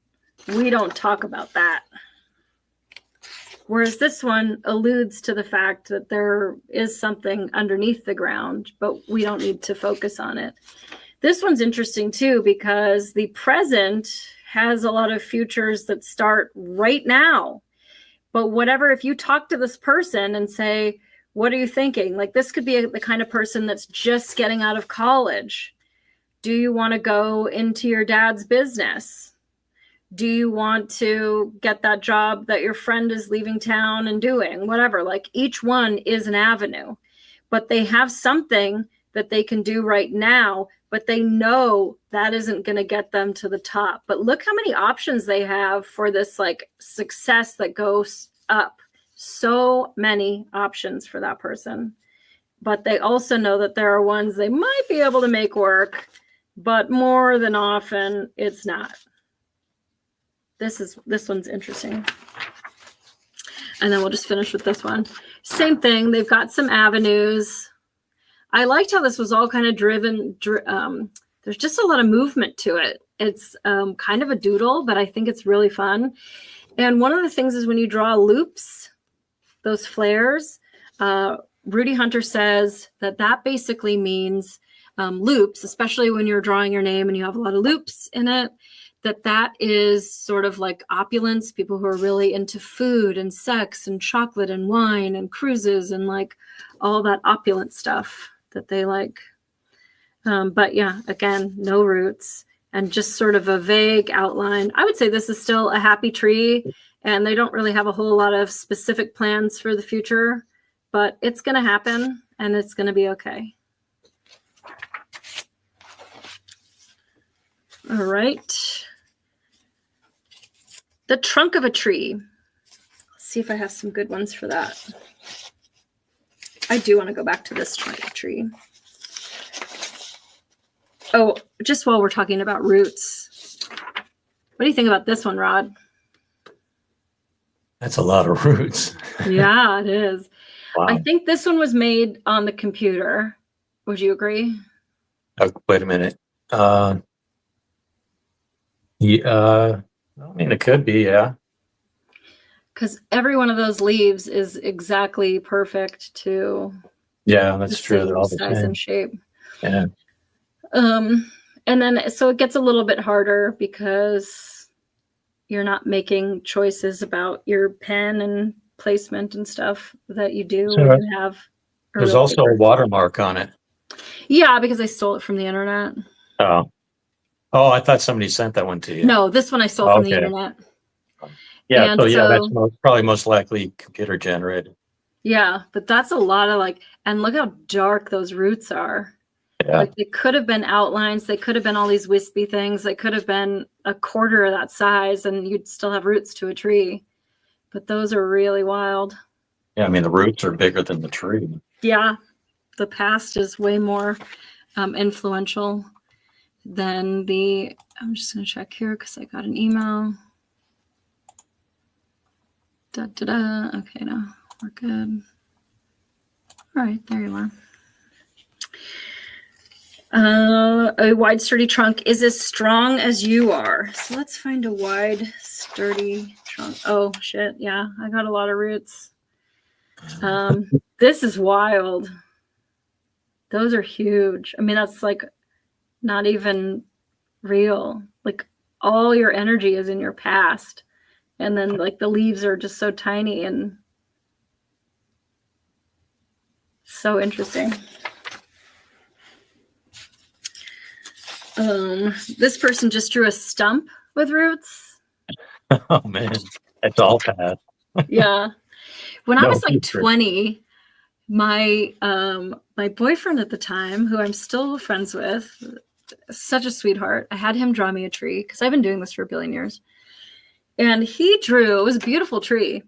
we don't talk about that. Whereas this one alludes to the fact that there is something underneath the ground, but we don't need to focus on it. This one's interesting too, because the present has a lot of futures that start right now. But whatever, if you talk to this person and say, what are you thinking? Like this could be the kind of person that's just getting out of college. Do you want to go into your dad's business? Do you want to get that job that your friend is leaving town and doing? Whatever, like each one is an avenue, but they have something that they can do right now, but they know that isn't going to get them to the top. But look how many options they have for this like success that goes up. So many options for that person. But they also know that there are ones they might be able to make work, but more than often it's not. This one's interesting. And then we'll just finish with this one. Same thing. They've got some avenues. I liked how this was all kind of driven. There's just a lot of movement to it. It's kind of a doodle, but I think it's really fun. And one of the things is when you draw loops, those flares, Rudy Hunter says that basically means loops, especially when you're drawing your name and you have a lot of loops in it, that is sort of like opulence, people who are really into food and sex and chocolate and wine and cruises and like all that opulent stuff that they like. But yeah, again, no roots and just sort of a vague outline. I would say this is still a happy tree and they don't really have a whole lot of specific plans for the future, but it's going to happen and it's going to be okay. All right. The trunk of a tree. Let's see if I have some good ones for that. I do want to go back to this trunk of tree. Oh, just while we're talking about roots. What do you think about this one, Rod? That's a lot of roots. Yeah, it is. Wow. I think this one was made on the computer. Would you agree? Oh, wait a minute. Yeah, I mean, it could be, yeah. Because every one of those leaves is exactly perfect to Yeah, the that's true. They're same all the size and same. shape. Yeah. And then, so it gets a little bit harder because you're not making choices about your pen and placement and stuff that you do So when you have a there's real also a paper. watermark on it. Yeah, because I stole it from the internet. Oh. Oh, I thought somebody sent that one to you. No, this one I stole from the internet. Yeah, And so yeah, that's so probably most likely computer generated. yeah, but that's a lot of like, and look how dark those roots are. Yeah. Like they could have been outlines, they could have been all these wispy things, they could have been a quarter of that size and you'd still have roots to a tree. But those are really wild. Yeah, I mean the roots are bigger than the tree. Yeah, the past is way more influential than the, I'm just going to check here because I got an email. Okay, no, we're good. All right, there you are. A wide, sturdy trunk is as strong as you are. So let's find a wide, sturdy trunk. Oh, shit. Yeah, I got a lot of roots. This is wild. Those are huge. I mean, that's like not even real. Like all your energy is in your past. And then like the leaves are just so tiny and so interesting. This person just drew a stump with roots. Oh man, it's all bad. Yeah. When I No, was like future. 20, my boyfriend at the time, who I'm still friends with, such a sweetheart, I had him draw me a tree because I've been doing this for a billion years. And he drew, it was a beautiful tree.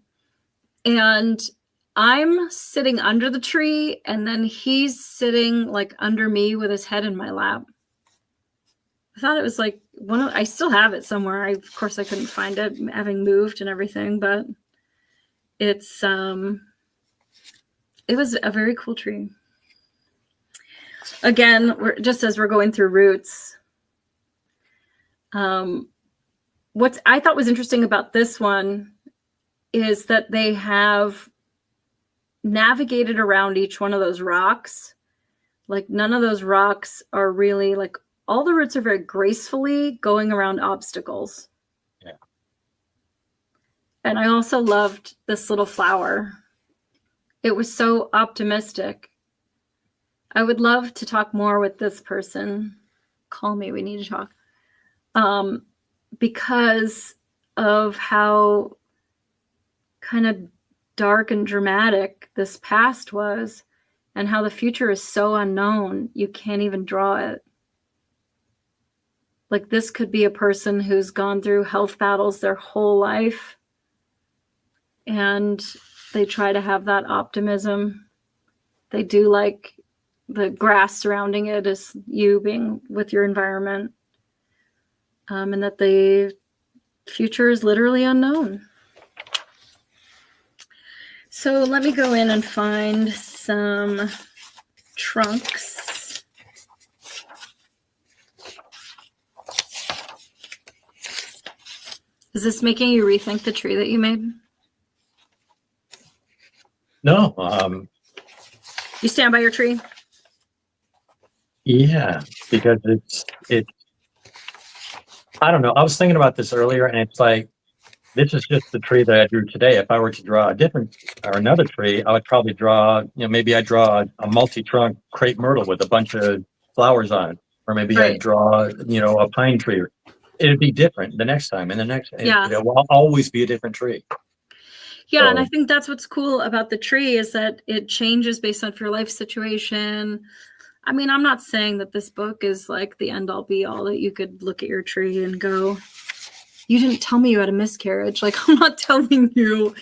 And I'm sitting under the tree, and then he's sitting like under me with his head in my lap. I thought it was like I still have it somewhere. Of course I couldn't find it having moved and everything, but it was a very cool tree. Again, just as we're going through roots, what I thought was interesting about this one is that they have navigated around each one of those rocks. Like none of those rocks are really like, all the roots are very gracefully going around obstacles. Yeah. And I also loved this little flower. It was so optimistic. I would love to talk more with this person. Call me, we need to talk. Because of how kind of dark and dramatic this past was and how the future is so unknown, you can't even draw it. Like this could be a person who's gone through health battles their whole life and they try to have that optimism. They do like the grass surrounding it is you being with your environment, and that the future is literally unknown. So let me go in and find some trunks. Is this making you rethink the tree that you made? No. You stand by your tree? Yeah, because it's. I don't know. I was thinking about this earlier, and it's like this is just the tree that I drew today. If I were to draw a different or another tree, I would probably draw. Maybe I draw a multi-trunk crepe myrtle with a bunch of flowers on it, or maybe I draw a pine tree. It'd be different the next time, and the next. Yeah. It will always be a different tree. Yeah, and I think that's what's cool about the tree is that it changes based on your life situation. I mean, I'm not saying that this book is like the end all be all that you could look at your tree and go, you didn't tell me you had a miscarriage. Like, I'm not telling you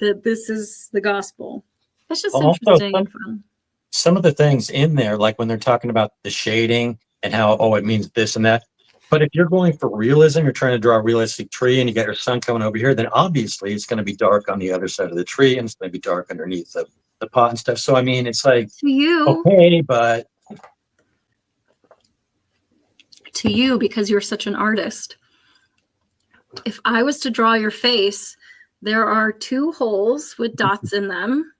that this is the gospel. It's just interesting and fun. Some of the things in there, like when they're talking about the shading and how, it means this and that. But if you're going for realism, you're trying to draw a realistic tree and you got your sun coming over here, then obviously it's going to be dark on the other side of the tree and it's going to be dark underneath the pot and stuff. So, I mean, it's like, to you, okay, but to you because you're such an artist. If I was to draw your face, there are 2 holes with dots in them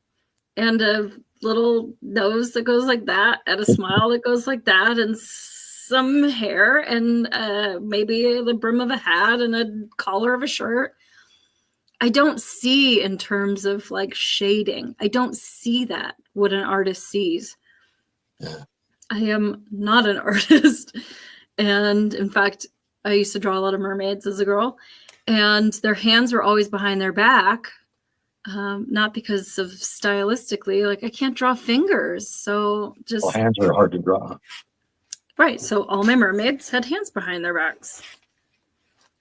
and a little nose that goes like that and a smile that goes like that and some hair and maybe the brim of a hat and a collar of a shirt. I don't see in terms of like shading. I don't see that what an artist sees. I am not an artist. And in fact, I used to draw a lot of mermaids as a girl, and their hands were always behind their back. Not because of stylistically, like I can't draw fingers. So just Well, hands are hard to draw. Right. So all my mermaids had hands behind their backs.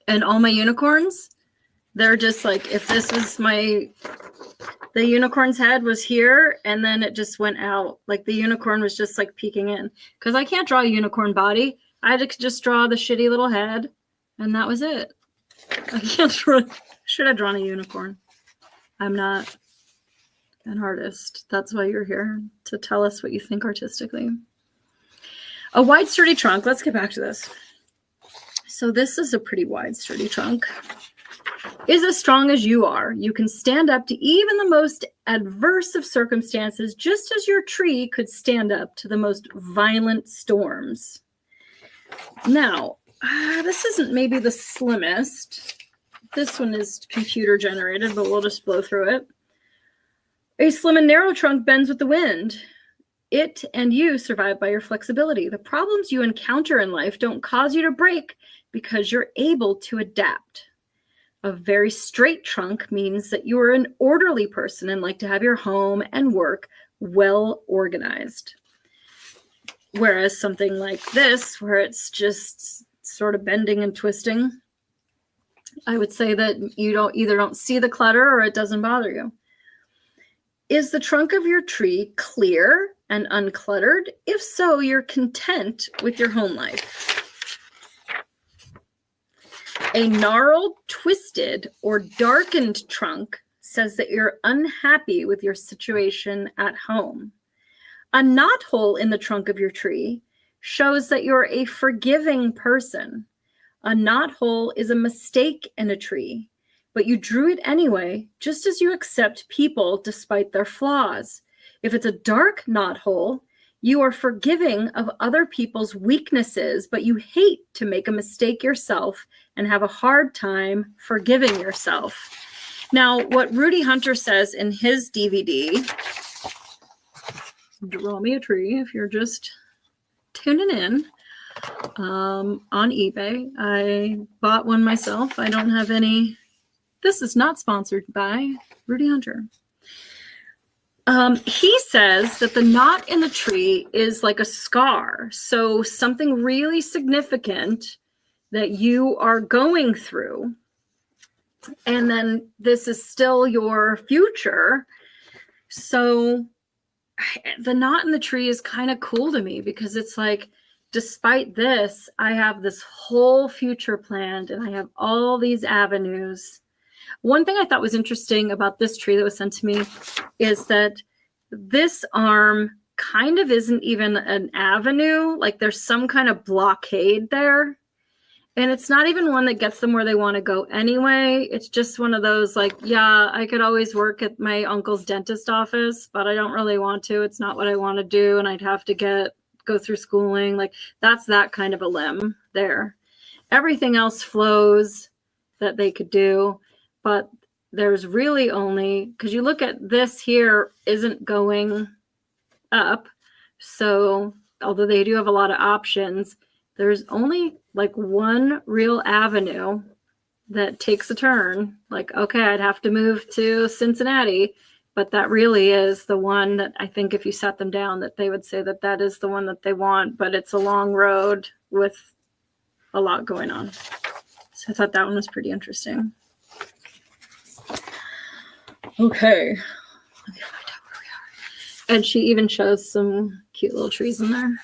And all my unicorns, they're just like, if this was the unicorn's head was here and then it just went out. Like the unicorn was just like peeking in. Because I can't draw a unicorn body. I had to just draw the shitty little head. And that was it. I can't draw. Should have drawn a unicorn. I'm not an artist. That's why you're here, to tell us what you think artistically. A wide, sturdy trunk. Let's get back to this. So this is a pretty wide, sturdy trunk. Is as strong as you are. You can stand up to even the most adverse of circumstances, just as your tree could stand up to the most violent storms. Now, this isn't maybe the slimmest. This one is computer generated, but we'll just blow through it. A slim and narrow trunk bends with the wind. It and you survive by your flexibility. The problems you encounter in life don't cause you to break because you're able to adapt. A very straight trunk means that you are an orderly person and like to have your home and work well organized. Whereas something like this, where it's just sort of bending and twisting, I would say that you don't see the clutter or it doesn't bother you. Is the trunk of your tree clear and uncluttered? If so, you're content with your home life. A gnarled, twisted, or darkened trunk says that you're unhappy with your situation at home. A knothole in the trunk of your tree shows that you're a forgiving person. A knothole is a mistake in a tree, but you drew it anyway, just as you accept people despite their flaws. If it's a dark knothole, you are forgiving of other people's weaknesses, but you hate to make a mistake yourself and have a hard time forgiving yourself. Now, what Rudy Hunter says in his DVD, Draw Me a Tree, if you're just tuning in, on eBay. I bought one myself. I don't have any. This is not sponsored by Rudy Hunter. He says that the knot in the tree is like a scar. So something really significant that you are going through. And then this is still your future. So the knot in the tree is kind of cool to me because it's like, despite this, I have this whole future planned and I have all these avenues. One thing I thought was interesting about this tree that was sent to me is that this arm kind of isn't even an avenue. Like there's some kind of blockade there. And it's not even one that gets them where they want to go anyway. It's just one of those like, yeah, I could always work at my uncle's dentist office, but I don't really want to. It's not what I want to do. And I'd have to go through schooling. Like that's that kind of a limb there. Everything else flows that they could do, but there's really only, because you look at this here isn't going up. So although they do have a lot of options, there's only like one real avenue that takes a turn. Like, okay, I'd have to move to Cincinnati, but that really is the one that I think if you sat them down that they would say that that is the one that they want, but it's a long road with a lot going on. So I thought that one was pretty interesting. Okay, let me find out where we are. And she even shows some cute little trees in there.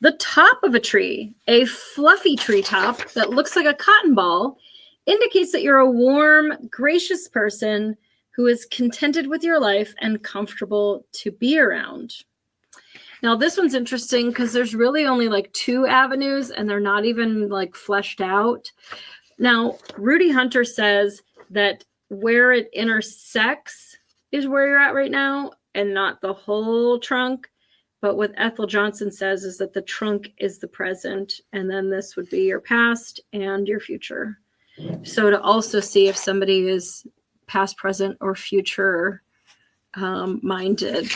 The top of a tree, a fluffy tree top that looks like a cotton ball, indicates that you're a warm, gracious person who is contented with your life and comfortable to be around. Now this one's interesting because there's really only like 2 avenues and they're not even like fleshed out. Now, Rudy Hunter says that where it intersects is where you're at right now and not the whole trunk. But what Ethel Johnson says is that the trunk is the present, and then this would be your past and your future. So to also see if somebody is past, present, or future minded.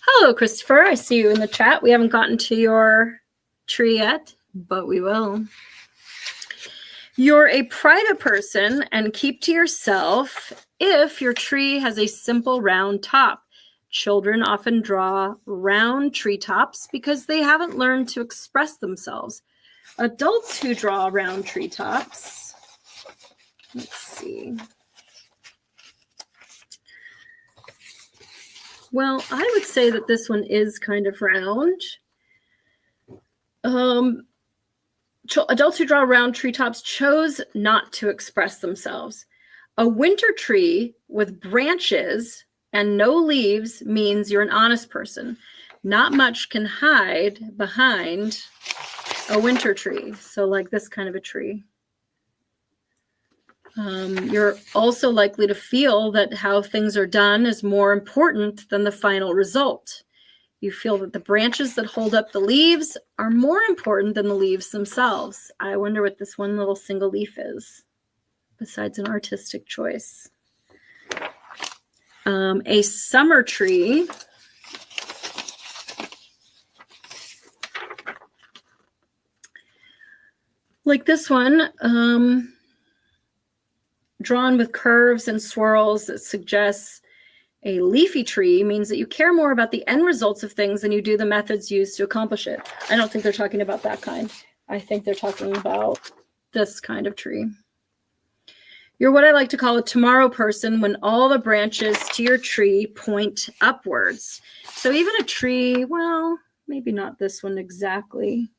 Hello, Christopher. I see you in the chat. We haven't gotten to your tree yet, but we will. You're a private person and keep to yourself if your tree has a simple round top. Children often draw round treetops because they haven't learned to express themselves. Adults who draw round treetops, let's see. Well, I would say that this one is kind of round. Adults who draw round treetops chose not to express themselves. A winter tree with branches and no leaves means you're an honest person. Not much can hide behind a winter tree. So like this kind of a tree. You're also likely to feel that how things are done is more important than the final result. You feel that the branches that hold up the leaves are more important than the leaves themselves. I wonder what this one little single leaf is, besides an artistic choice. A summer tree. Like this one, drawn with curves and swirls that suggests a leafy tree means that you care more about the end results of things than you do the methods used to accomplish it. I don't think they're talking about that kind. I think they're talking about this kind of tree. You're what I like to call a tomorrow person when all the branches to your tree point upwards. So even a tree, well, maybe not this one exactly.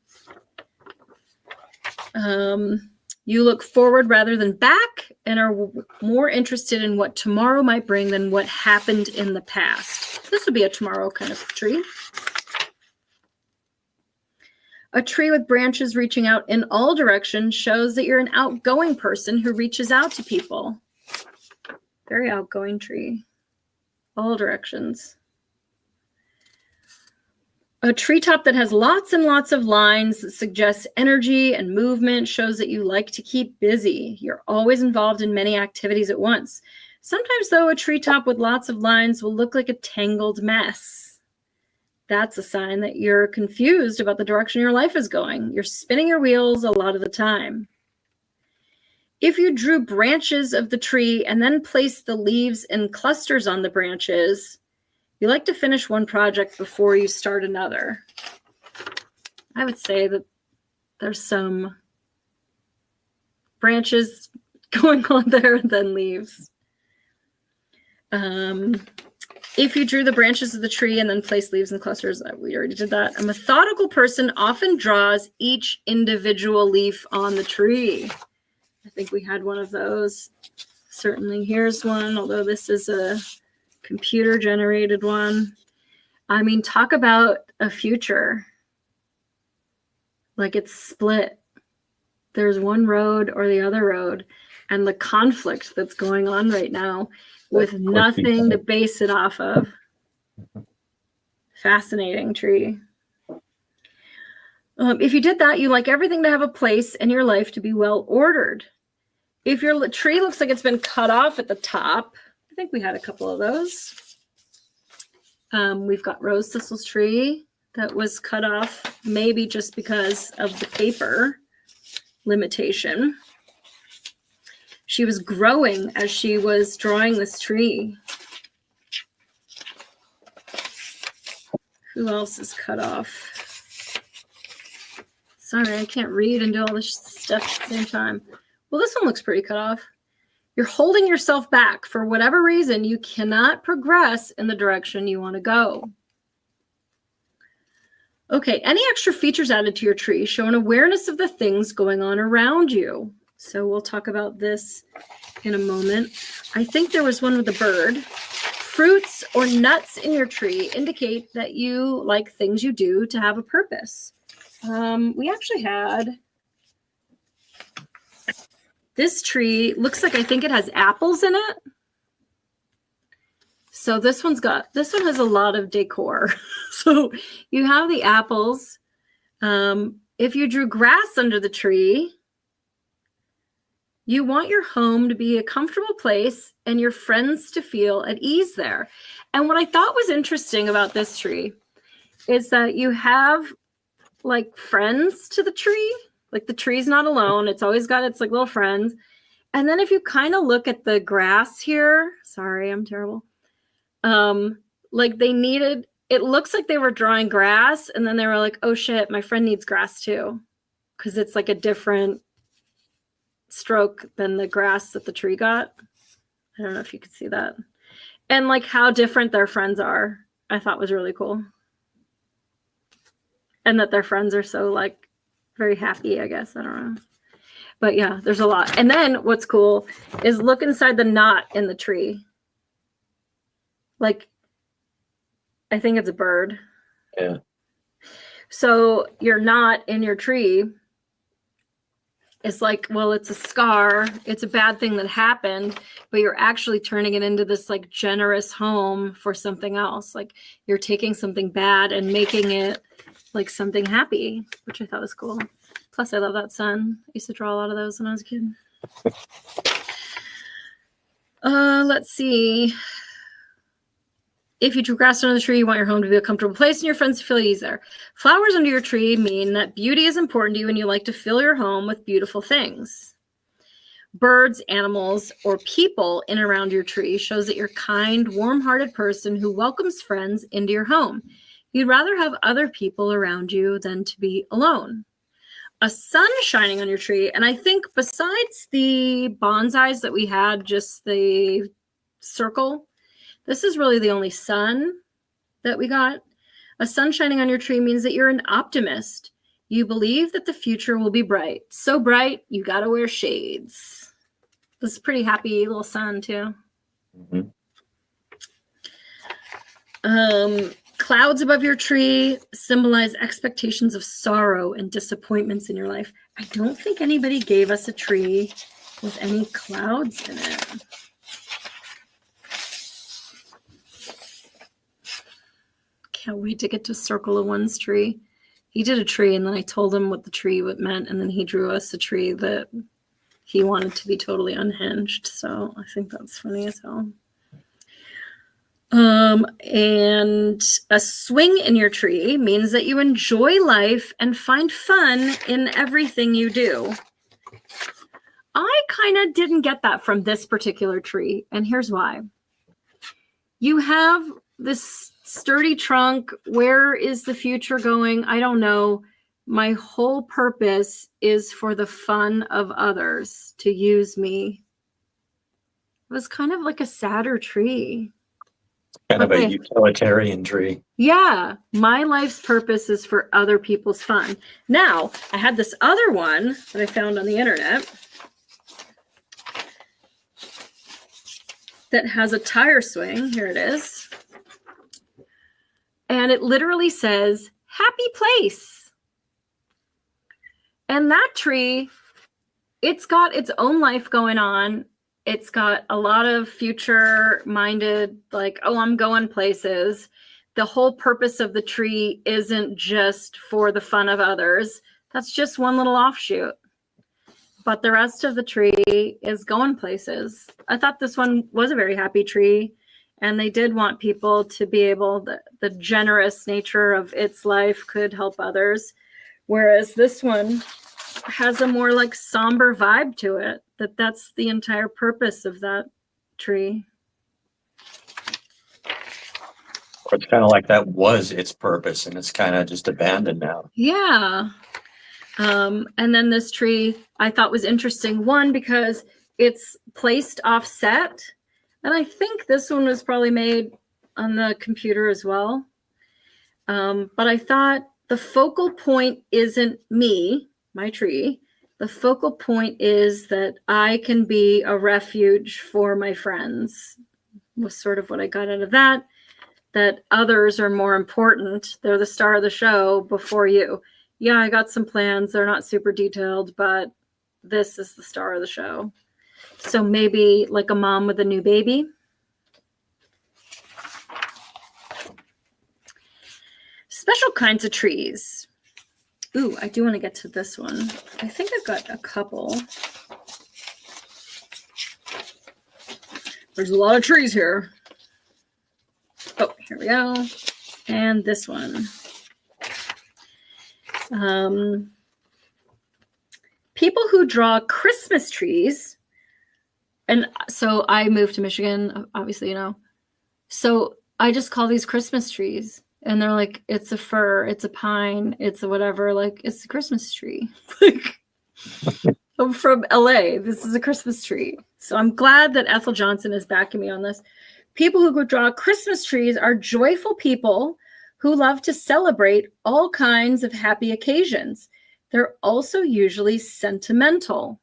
You look forward rather than back and are more interested in what tomorrow might bring than what happened in the past. This would be a tomorrow kind of tree. A tree with branches reaching out in all directions shows that you're an outgoing person who reaches out to people. Very outgoing tree. All directions. A treetop that has lots and lots of lines that suggests energy and movement shows that you like to keep busy. You're always involved in many activities at once. Sometimes, though, a treetop with lots of lines will look like a tangled mess. That's a sign that you're confused about the direction your life is going. You're spinning your wheels a lot of the time. If you drew branches of the tree and then placed the leaves in clusters on the branches, you like to finish one project before you start another. I would say that there's some branches going on there than leaves. If you drew the branches of the tree and then placed leaves in clusters, we already did that. A methodical person often draws each individual leaf on the tree. I think we had one of those. Certainly here's one, although this is a computer generated one. I mean, talk about a future. Like it's split. There's one road or the other road, and the conflict that's going on right now with nothing to base it off of. Fascinating tree. If you did that, you like everything to have a place in your life to be well ordered. If your tree looks like it's been cut off at the top, I think we had a couple of those. We've got Rose Thistle's tree that was cut off, maybe just because of the paper limitation. She was growing as she was drawing this tree. Who else is cut off? Sorry, I can't read and do all this stuff at the same time. Well, this one looks pretty cut off. You're holding yourself back. For whatever reason, you cannot progress in the direction you want to go. Okay, any extra features added to your tree show an awareness of the things going on around you. So we'll talk about this in a moment. I think there was one with a bird. fruits or nuts in your tree indicate that you like things you do to have a purpose. We actually had this tree, looks like I think it has apples in it. So this one has a lot of decor. So you have the apples. If you drew grass under the tree, you want your home to be a comfortable place and your friends to feel at ease there. And what I thought was interesting about this tree is that you have like friends to the tree. Like the tree's not alone. It's always got its like little friends. And then if you kind of look at the grass here, sorry, I'm terrible. Like it looks like they were drawing grass and then they were like, oh shit, my friend needs grass too. Cause it's like a different stroke than the grass that the tree got. I don't know if you could see that. And like how different their friends are, I thought was really cool. And that their friends are so like very happy, I guess. I don't know. But yeah, there's a lot. And then what's cool is look inside the knot in the tree. Like, I think it's a bird. Yeah. So your knot in your tree is like, well, it's a scar. It's a bad thing that happened, but you're actually turning it into this like generous home for something else. Like you're taking something bad and making it like something happy, which I thought was cool. Plus, I love that sun. I used to draw a lot of those when I was a kid. Let's see. If you drew grass under the tree, you want your home to be a comfortable place and your friends to feel ease there. Flowers under your tree mean that beauty is important to you and you like to fill your home with beautiful things. Birds, animals, or people in and around your tree shows that you're a kind, warm-hearted person who welcomes friends into your home. You'd rather have other people around you than to be alone. A sun shining on your tree, and I think besides the bonsais that we had, just the circle, this is really the only sun that we got. A sun shining on your tree means that you're an optimist. You believe that the future will be bright. So bright, you got to wear shades. This is a pretty happy little sun, too. Mm-hmm. Clouds above your tree symbolize expectations of sorrow and disappointments in your life. I don't think anybody gave us a tree with any clouds in it. Can't wait to get to Circle of One's tree. He did a tree, and then I told him what the tree meant, and then he drew us a tree that he wanted to be totally unhinged. So I think that's funny as hell. And a swing in your tree means that you enjoy life and find fun in everything you do. I kind of didn't get that from this particular tree, and here's why. You have this sturdy trunk. Where is the future going? I don't know. My whole purpose is for the fun of others to use me. It was kind of like a sadder tree. Kind of a utilitarian tree. Yeah, my life's purpose is for other people's fun. Now, I had this other one that I found on the internet that has a tire swing. Here it is. And it literally says, happy place. And that tree, it's got its own life going on. It's got a lot of future-minded, like, oh, I'm going places. The whole purpose of the tree isn't just for the fun of others. That's just one little offshoot. But the rest of the tree is going places. I thought this one was a very happy tree, and they did want people to be able, the generous nature of its life could help others. Whereas this one has a more like somber vibe to it, that's the entire purpose of that tree. It's kind of like that was its purpose and it's kind of just abandoned now. Yeah. And then this tree I thought was interesting. One, because it's placed offset. And I think this one was probably made on the computer as well. But I thought the focal point isn't me, my tree. The focal point is that I can be a refuge for my friends. was sort of what I got out of that. That others are more important. They're the star of the show before you. Yeah, I got some plans. They're not super detailed, but this is the star of the show. So maybe like a mom with a new baby. Special kinds of trees. Ooh, I do want to get to this one. I think I've got a couple. There's a lot of trees here. Oh, here we go. And this one. People who draw Christmas trees. And so I moved to Michigan, obviously, you know. So I just call these Christmas trees. And they're like, it's a fir, it's a pine, it's a whatever. Like, it's a Christmas tree. Like, I'm from LA. This is a Christmas tree. So I'm glad that Ethel Johnson is backing me on this. People who draw Christmas trees are joyful people who love to celebrate all kinds of happy occasions. They're also usually sentimental.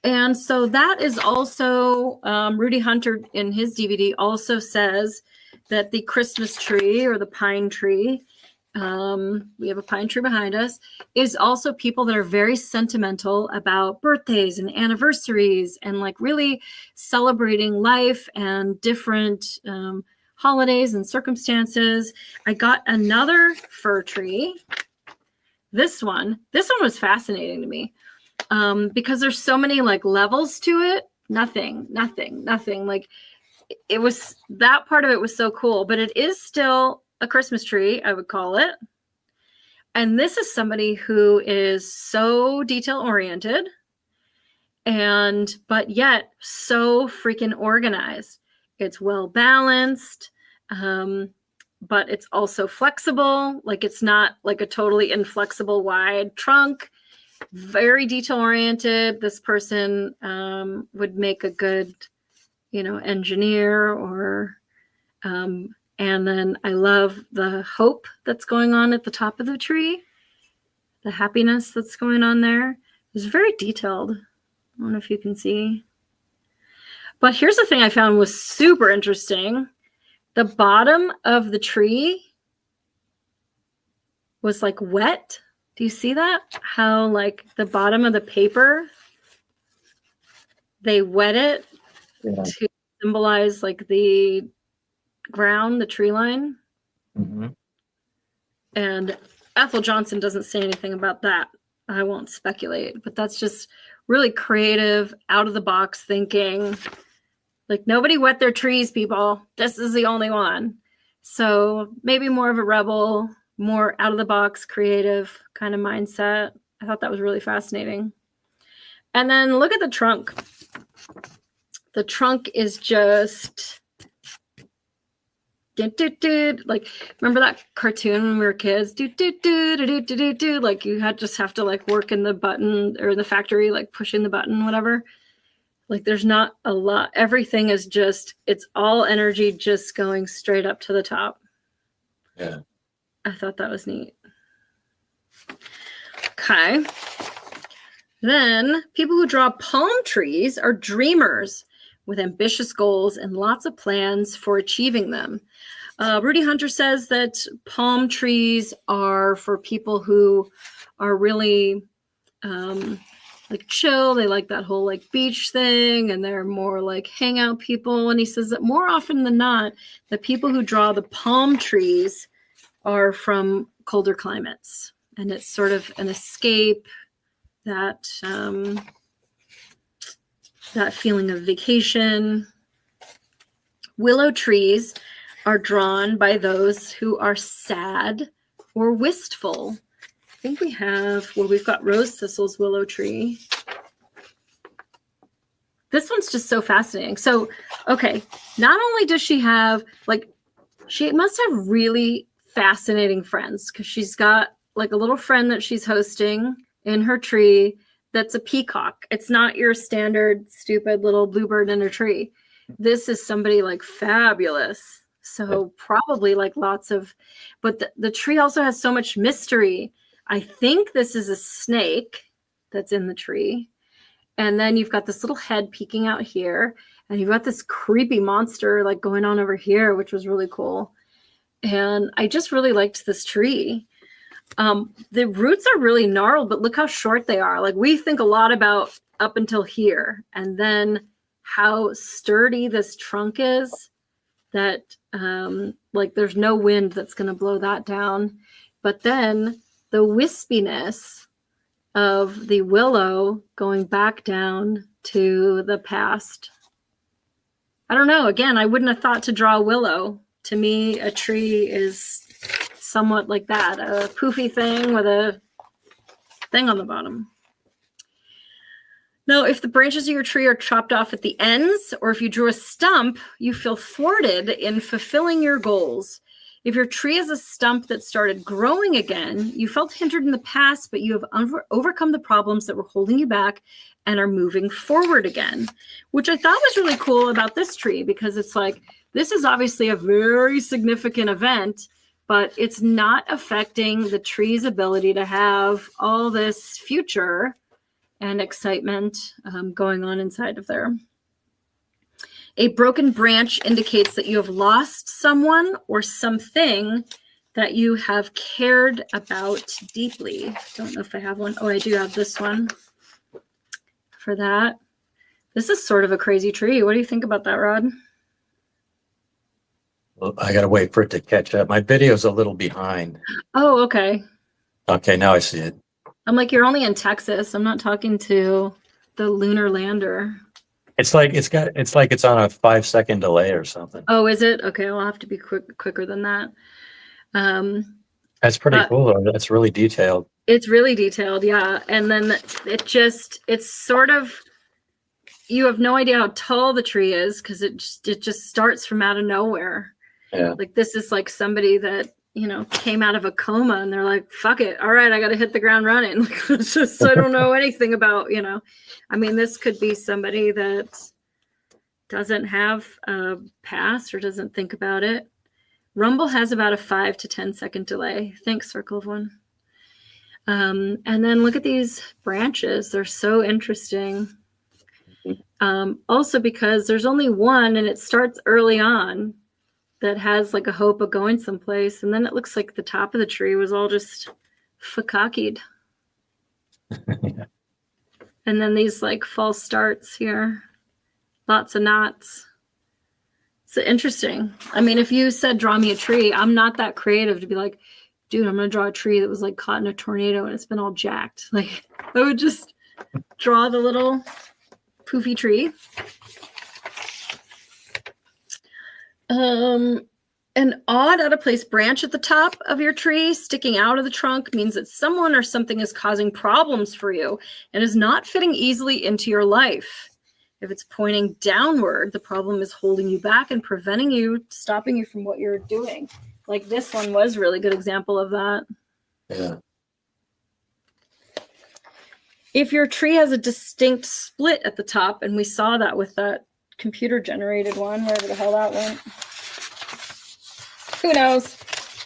And so that is also, Rudy Hunter in his DVD also says that the Christmas tree or the pine tree, we have a pine tree behind us, is also people that are very sentimental about birthdays and anniversaries and like really celebrating life and different holidays and circumstances. I got another fir tree. This one was fascinating to me because there's so many like levels to it. Nothing. Like it was, that part of it was so cool, but it is still a Christmas tree, I would call it. And this is somebody who is so detail oriented but yet so freaking organized. It's well balanced, but it's also flexible. Like it's not like a totally inflexible wide trunk. Very detail oriented. This person would make a good, engineer or, and then I love the hope that's going on at the top of the tree. The happiness that's going on there is very detailed. I don't know if you can see. But here's the thing I found was super interesting. The bottom of the tree was like wet. Do you see that? How like the bottom of the paper, they wet it to symbolize like the ground, the tree line. Mm-hmm. And Ethel Johnson doesn't say anything about that. I won't speculate, but that's just really creative, out of the box thinking. Like nobody wet their trees, people. This is the only one. So maybe more of a rebel, more out of the box, creative kind of mindset. I thought that was really fascinating. And then look at the trunk. The trunk is just like, remember that cartoon when we were kids? Like you just have to like work in the button or in the factory, like pushing the button, whatever. Like there's not a lot. Everything is just, it's all energy just going straight up to the top. Yeah. I thought that was neat. Okay. Then people who draw palm trees are dreamers with ambitious goals and lots of plans for achieving them. Rudy Hunter says that palm trees are for people who are really like chill. They like that whole like beach thing, and they're more like hangout people. And he says that more often than not, the people who draw the palm trees are from colder climates, and it's sort of an escape, that that feeling of vacation. Willow trees are drawn by those who are sad or wistful. I think we have, well, we've got rose thistle's willow tree. This one's just so fascinating. So, okay, not only does she have, like, she must have really fascinating friends because she's got like a little friend that she's hosting in her tree that's a peacock. It's not your standard stupid little bluebird in a tree. This is somebody like fabulous. So probably like lots of, but the tree also has so much mystery. I think this is a snake that's in the tree. And then you've got this little head peeking out here, and you've got this creepy monster like going on over here, which was really cool. And I just really liked this tree. The roots are really gnarled, but look how short they are. Like, we think a lot about up until here, and then how sturdy this trunk is, that like there's no wind that's going to blow that down. But then the wispiness of the willow going back down to the past. I don't know. Again, I wouldn't have thought to draw a willow. To me, a tree is somewhat like that, a poofy thing with a thing on the bottom. Now, if the branches of your tree are chopped off at the ends, or if you drew a stump, you feel thwarted in fulfilling your goals. If your tree is a stump that started growing again, you felt hindered in the past, but you have overcome the problems that were holding you back and are moving forward again, which I thought was really cool about this tree, because it's like, this is obviously a very significant event, but it's not affecting the tree's ability to have all this future and excitement going on inside of there. A broken branch indicates that you have lost someone or something that you have cared about deeply. Don't know if I have one. Oh, I do have this one for that. This is sort of a crazy tree. What do you think about that, Rod? Well, I got to wait for it to catch up. My video's a little behind. Oh, okay. Okay, now I see it. I'm like, you're only in Texas. I'm not talking to the lunar lander. It's like it's on a 5-second delay or something. Oh, is it? Okay, I'll have to be quicker than that. That's pretty cool, though. That's really detailed. It's really detailed, yeah. And then it's sort of, you have no idea how tall the tree is, because it just starts from out of nowhere. Yeah. Like, this is like somebody that, you know, came out of a coma and they're like, fuck it. All right, I got to hit the ground running. Like, it's just, I don't know anything about, you know, I mean, this could be somebody that doesn't have a past or doesn't think about it. Rumble has about a 5 to 10 second delay. Thanks, Circle of One. And then look at these branches. They're so interesting. Also because there's only one and it starts early on that has like a hope of going someplace. And then it looks like the top of the tree was all just fakakied. Yeah. And then these like false starts here. Lots of knots. It's interesting. I mean, if you said, draw me a tree, I'm not that creative to be like, dude, I'm going to draw a tree that was like caught in a tornado and it's been all jacked. Like, I would just draw the little poofy tree. An odd, out of place branch at the top of your tree sticking out of the trunk means that someone or something is causing problems for you and is not fitting easily into your life. If it's pointing downward, the problem is holding you back and preventing you, stopping you from what you're doing. Like, this one was a really good example of that. Yeah. If your tree has a distinct split at the top, and we saw that with that computer generated one, wherever the hell that went. Who knows?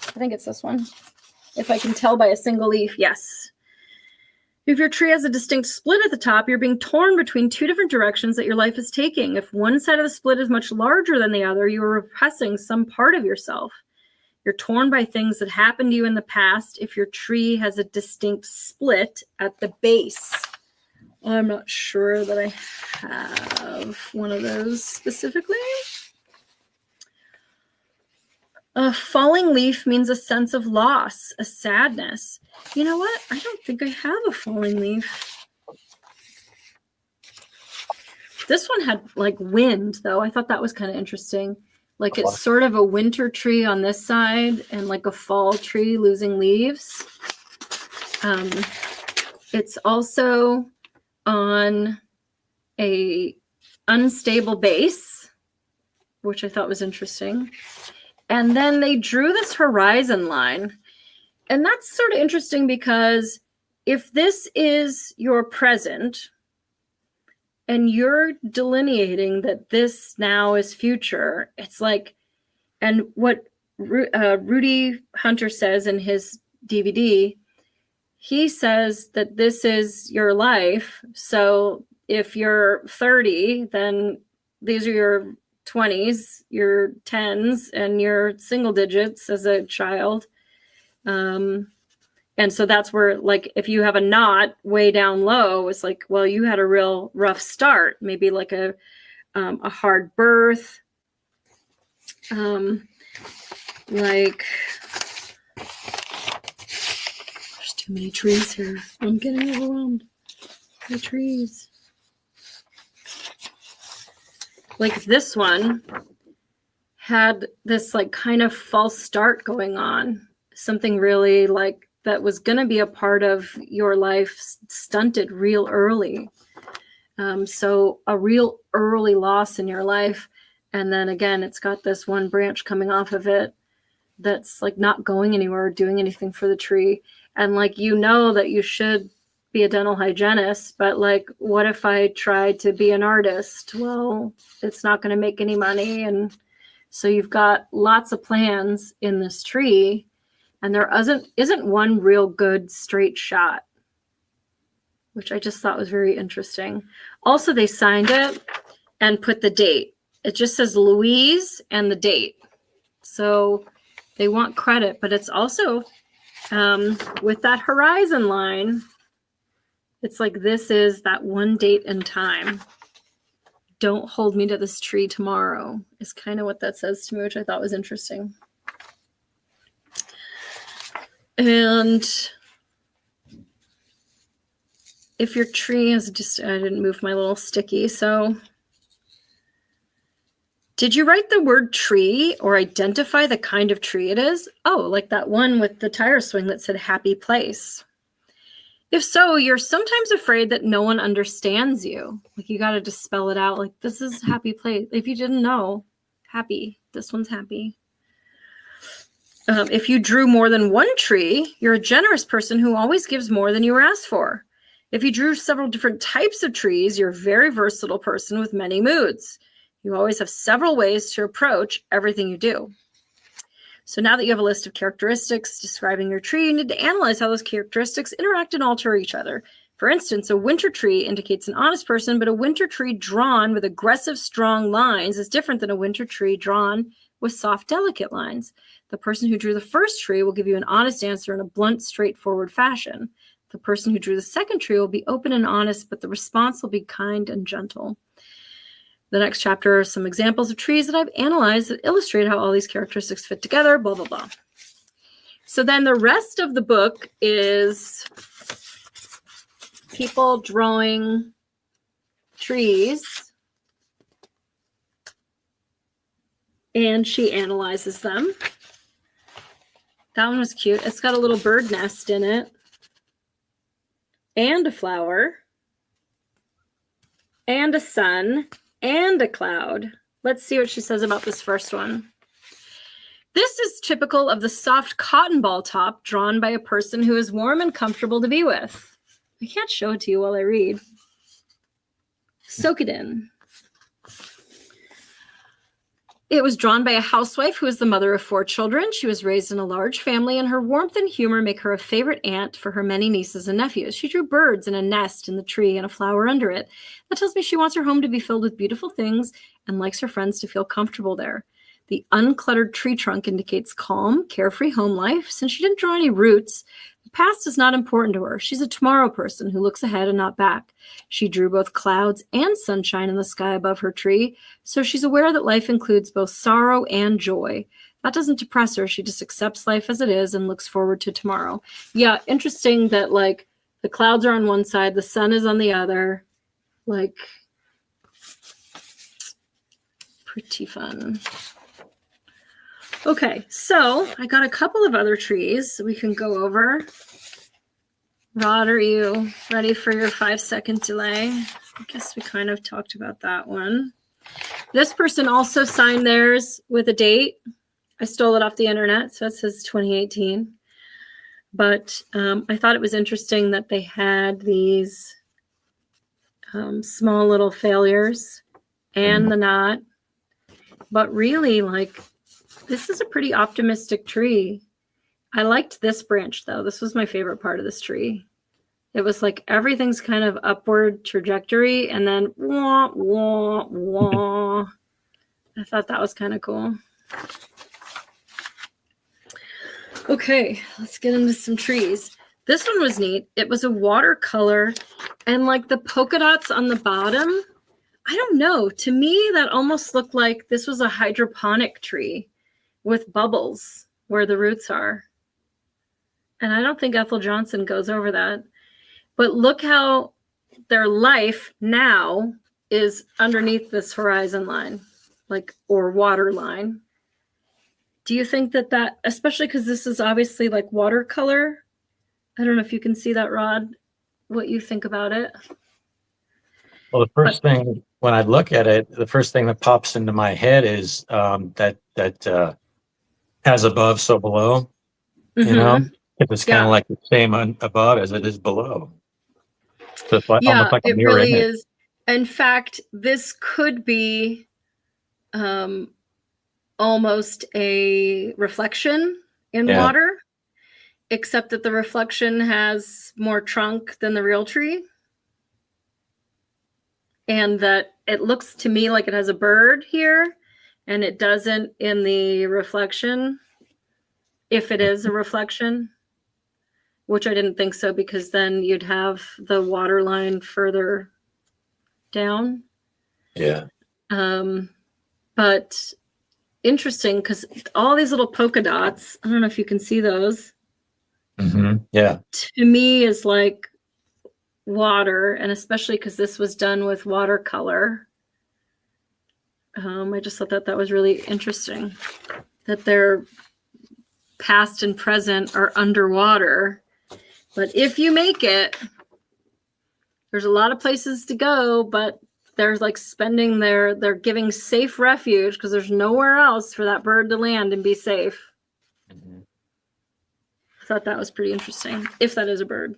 I think it's this one. If I can tell by a single leaf, yes. If your tree has a distinct split at the top, you're being torn between two different directions that your life is taking. If one side of the split is much larger than the other, you are repressing some part of yourself. You're torn by things that happened to you in the past if your tree has a distinct split at the base. I'm not sure that I have one of those specifically. A falling leaf means a sense of loss, a sadness. You know what? I don't think I have a falling leaf. This one had like wind, though. I thought that was kind of interesting. Like, it's sort of a winter tree on this side and like a fall tree losing leaves. It's also on a unstable base, which I thought was interesting. And then they drew this horizon line. And that's sort of interesting because if this is your present and you're delineating that this now is future, it's like, and what Rudy Hunter says in his DVD, he says that this is your life. So if you're 30, then these are your 20s, your 10s, and your single digits as a child. And so that's where, like, if you have a knot way down low, it's like, well, you had a real rough start, maybe like a hard birth. Like, there's too many trees here. I'm getting overwhelmed by trees. Like this one had this like kind of false start going on. Something really like that was going to be a part of your life stunted real early. So a real early loss in your life. And then again, it's got this one branch coming off of it that's like not going anywhere or doing anything for the tree. And like, you know that you should be a dental hygienist, but like, what if I tried to be an artist? Well, it's not going to make any money. And so you've got lots of plans in this tree, and there isn't one real good straight shot, which I just thought was very interesting. Also, they signed it and put the date. It just says Louise and the date. So they want credit, but it's also with that horizon line, it's like, this is that one date in time. Don't hold me to this tree tomorrow is kind of what that says to me, which I thought was interesting. And if your tree is just, I didn't move my little sticky. So did you write the word tree or identify the kind of tree it is? Oh, like that one with the tire swing that said happy place. If so, you're sometimes afraid that no one understands you. Like, you got to just spell it out. Like, this is happy place. If you didn't know, happy, this one's happy. If you drew more than one tree, you're a generous person who always gives more than you were asked for. If you drew several different types of trees, you're a very versatile person with many moods. You always have several ways to approach everything you do. So now that you have a list of characteristics describing your tree, you need to analyze how those characteristics interact and alter each other. For instance, a winter tree indicates an honest person, but a winter tree drawn with aggressive, strong lines is different than a winter tree drawn with soft, delicate lines. The person who drew the first tree will give you an honest answer in a blunt, straightforward fashion. The person who drew the second tree will be open and honest, but the response will be kind and gentle. The next chapter are some examples of trees that I've analyzed that illustrate how all these characteristics fit together, blah, blah, blah. So then the rest of the book is people drawing trees, and she analyzes them. That one was cute. It's got a little bird nest in it, and a flower, and a sun, and a cloud. Let's see what she says about this first one. This is typical of the soft cotton ball top drawn by a person who is warm and comfortable to be with. I can't show it to you while I read. Soak it in. It was drawn by a housewife who is the mother of 4 children. She was raised in a large family, and her warmth and humor make her a favorite aunt for her many nieces and nephews. She drew birds and a nest in the tree and a flower under it. That tells me she wants her home to be filled with beautiful things and likes her friends to feel comfortable there. The uncluttered tree trunk indicates calm, carefree home life. Since she didn't draw any roots, the past is not important to her. She's a tomorrow person who looks ahead and not back. She drew both clouds and sunshine in the sky above her tree, so she's aware that life includes both sorrow and joy. That doesn't depress her. She just accepts life as it is and looks forward to tomorrow. Yeah, interesting that, like, the clouds are on one side, the sun is on the other. Like, pretty fun. Okay, so I got a couple of other trees we can go over. Rod, are you ready for your 5-second delay? I guess we kind of talked about that one. This person also signed theirs with a date. I stole it off the internet, so it says 2018. But I thought it was interesting that they had these small little failures and the knot. But really, like, this is a pretty optimistic tree. I liked this branch, though. This was my favorite part of this tree. It was like everything's kind of upward trajectory and then wah, wah, wah. I thought that was kind of cool. Okay, let's get into some trees. This one was neat. It was a watercolor and like the polka dots on the bottom. I don't know. To me, that almost looked like this was a hydroponic tree with bubbles where the roots are. And I don't think Ethel Johnson goes over that. But look how their life now is underneath this horizon line, like, or water line. Do you think that, especially because this is obviously like watercolor? I don't know if you can see that, Rod, what you think about it. Well, the first thing when I look at it, the first thing that pops into my head is that as above, so below. Mm-hmm. You know, it's kind of like the same above as it is below. So it's like, almost like a mirror really image. Is. In fact, this could be almost a reflection in water, except that the reflection has more trunk than the real tree. And that it looks to me like it has a bird here, and it doesn't in the reflection, if it is a reflection, which I didn't think so, because then you'd have the water line further down. Yeah. But interesting, because all these little polka dots, I don't know if you can see those. Mm-hmm. Yeah. To me is like water, and especially because this was done with watercolor. I just thought that was really interesting, that their past and present are underwater. But if you make it, there's a lot of places to go, but they're like they're giving safe refuge because there's nowhere else for that bird to land and be safe. Mm-hmm. I thought that was pretty interesting, if that is a bird.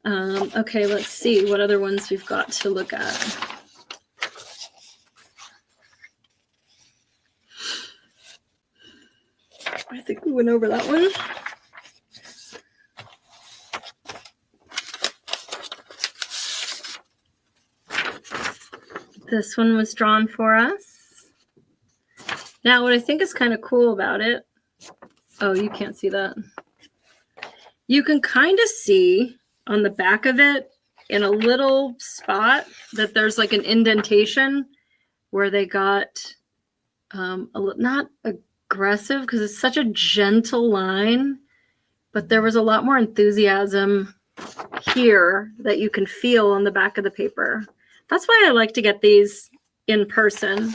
Okay, let's see what other ones we've got to look at. I think we went over that one. This one was drawn for us. Now, what I think is kind of cool about it, oh, you can't see that. You can kind of see on the back of it in a little spot that there's like an indentation where they got not aggressive because it's such a gentle line, but there was a lot more enthusiasm here that you can feel on the back of the paper. That's why I like to get these in person,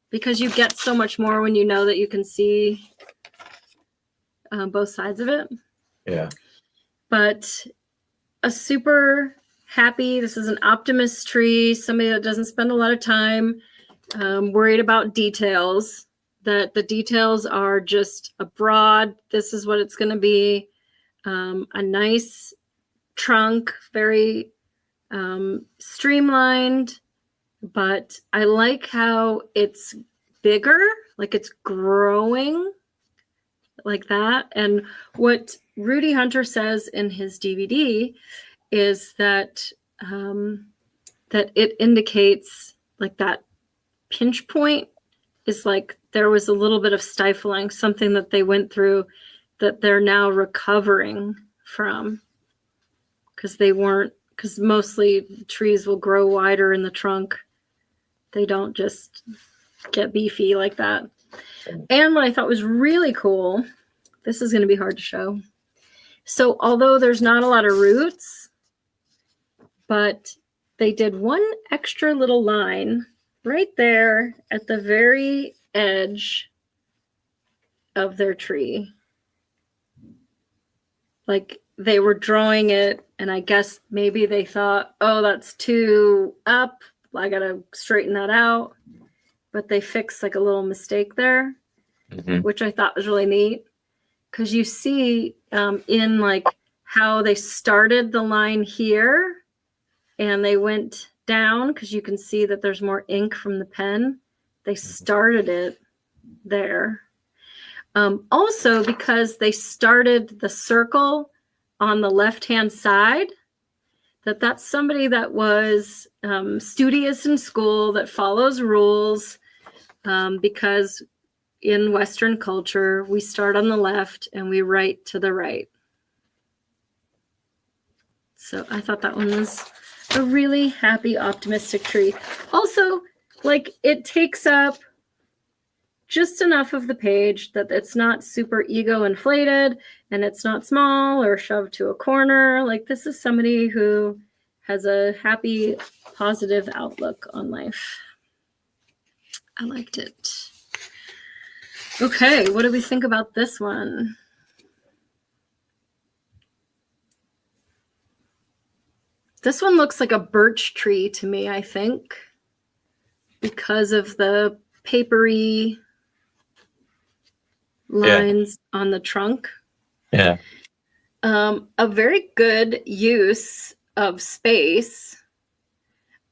because you get so much more when you know that you can see both sides of it. Yeah. But a super happy, this is an optimist tree, somebody that doesn't spend a lot of time worried about details, that the details are just a broad, this is what it's going to be, a nice trunk, very streamlined, but I like how it's bigger, like it's growing like that. And what Rudy Hunter says in his DVD is that that it indicates like that pinch point is like there was a little bit of stifling, something that they went through that they're now recovering from, because mostly trees will grow wider in the trunk. They don't just get beefy like that. And what I thought was really cool, this is going to be hard to show. So although there's not a lot of roots, but they did one extra little line right there at the very edge of their tree. Like they were drawing it, and I guess maybe they thought, oh, that's too up, I gotta straighten that out. But they fixed like a little mistake there, which I thought was really neat. Because you see in like how they started the line here and they went down, because you can see that there's more ink from the pen. They started it there. Also, because they started the circle on the left-hand side, that's somebody that was studious in school, that follows rules, because in Western culture, we start on the left and we write to the right. So I thought that one was a really happy, optimistic tree. Also, like, it takes up just enough of the page that it's not super ego inflated and it's not small or shoved to a corner. Like, this is somebody who has a happy, positive outlook on life. I liked it. Okay, what do we think about this one? This one looks like a birch tree to me, I think, because of the papery lines on the trunk. Yeah. A very good use of space,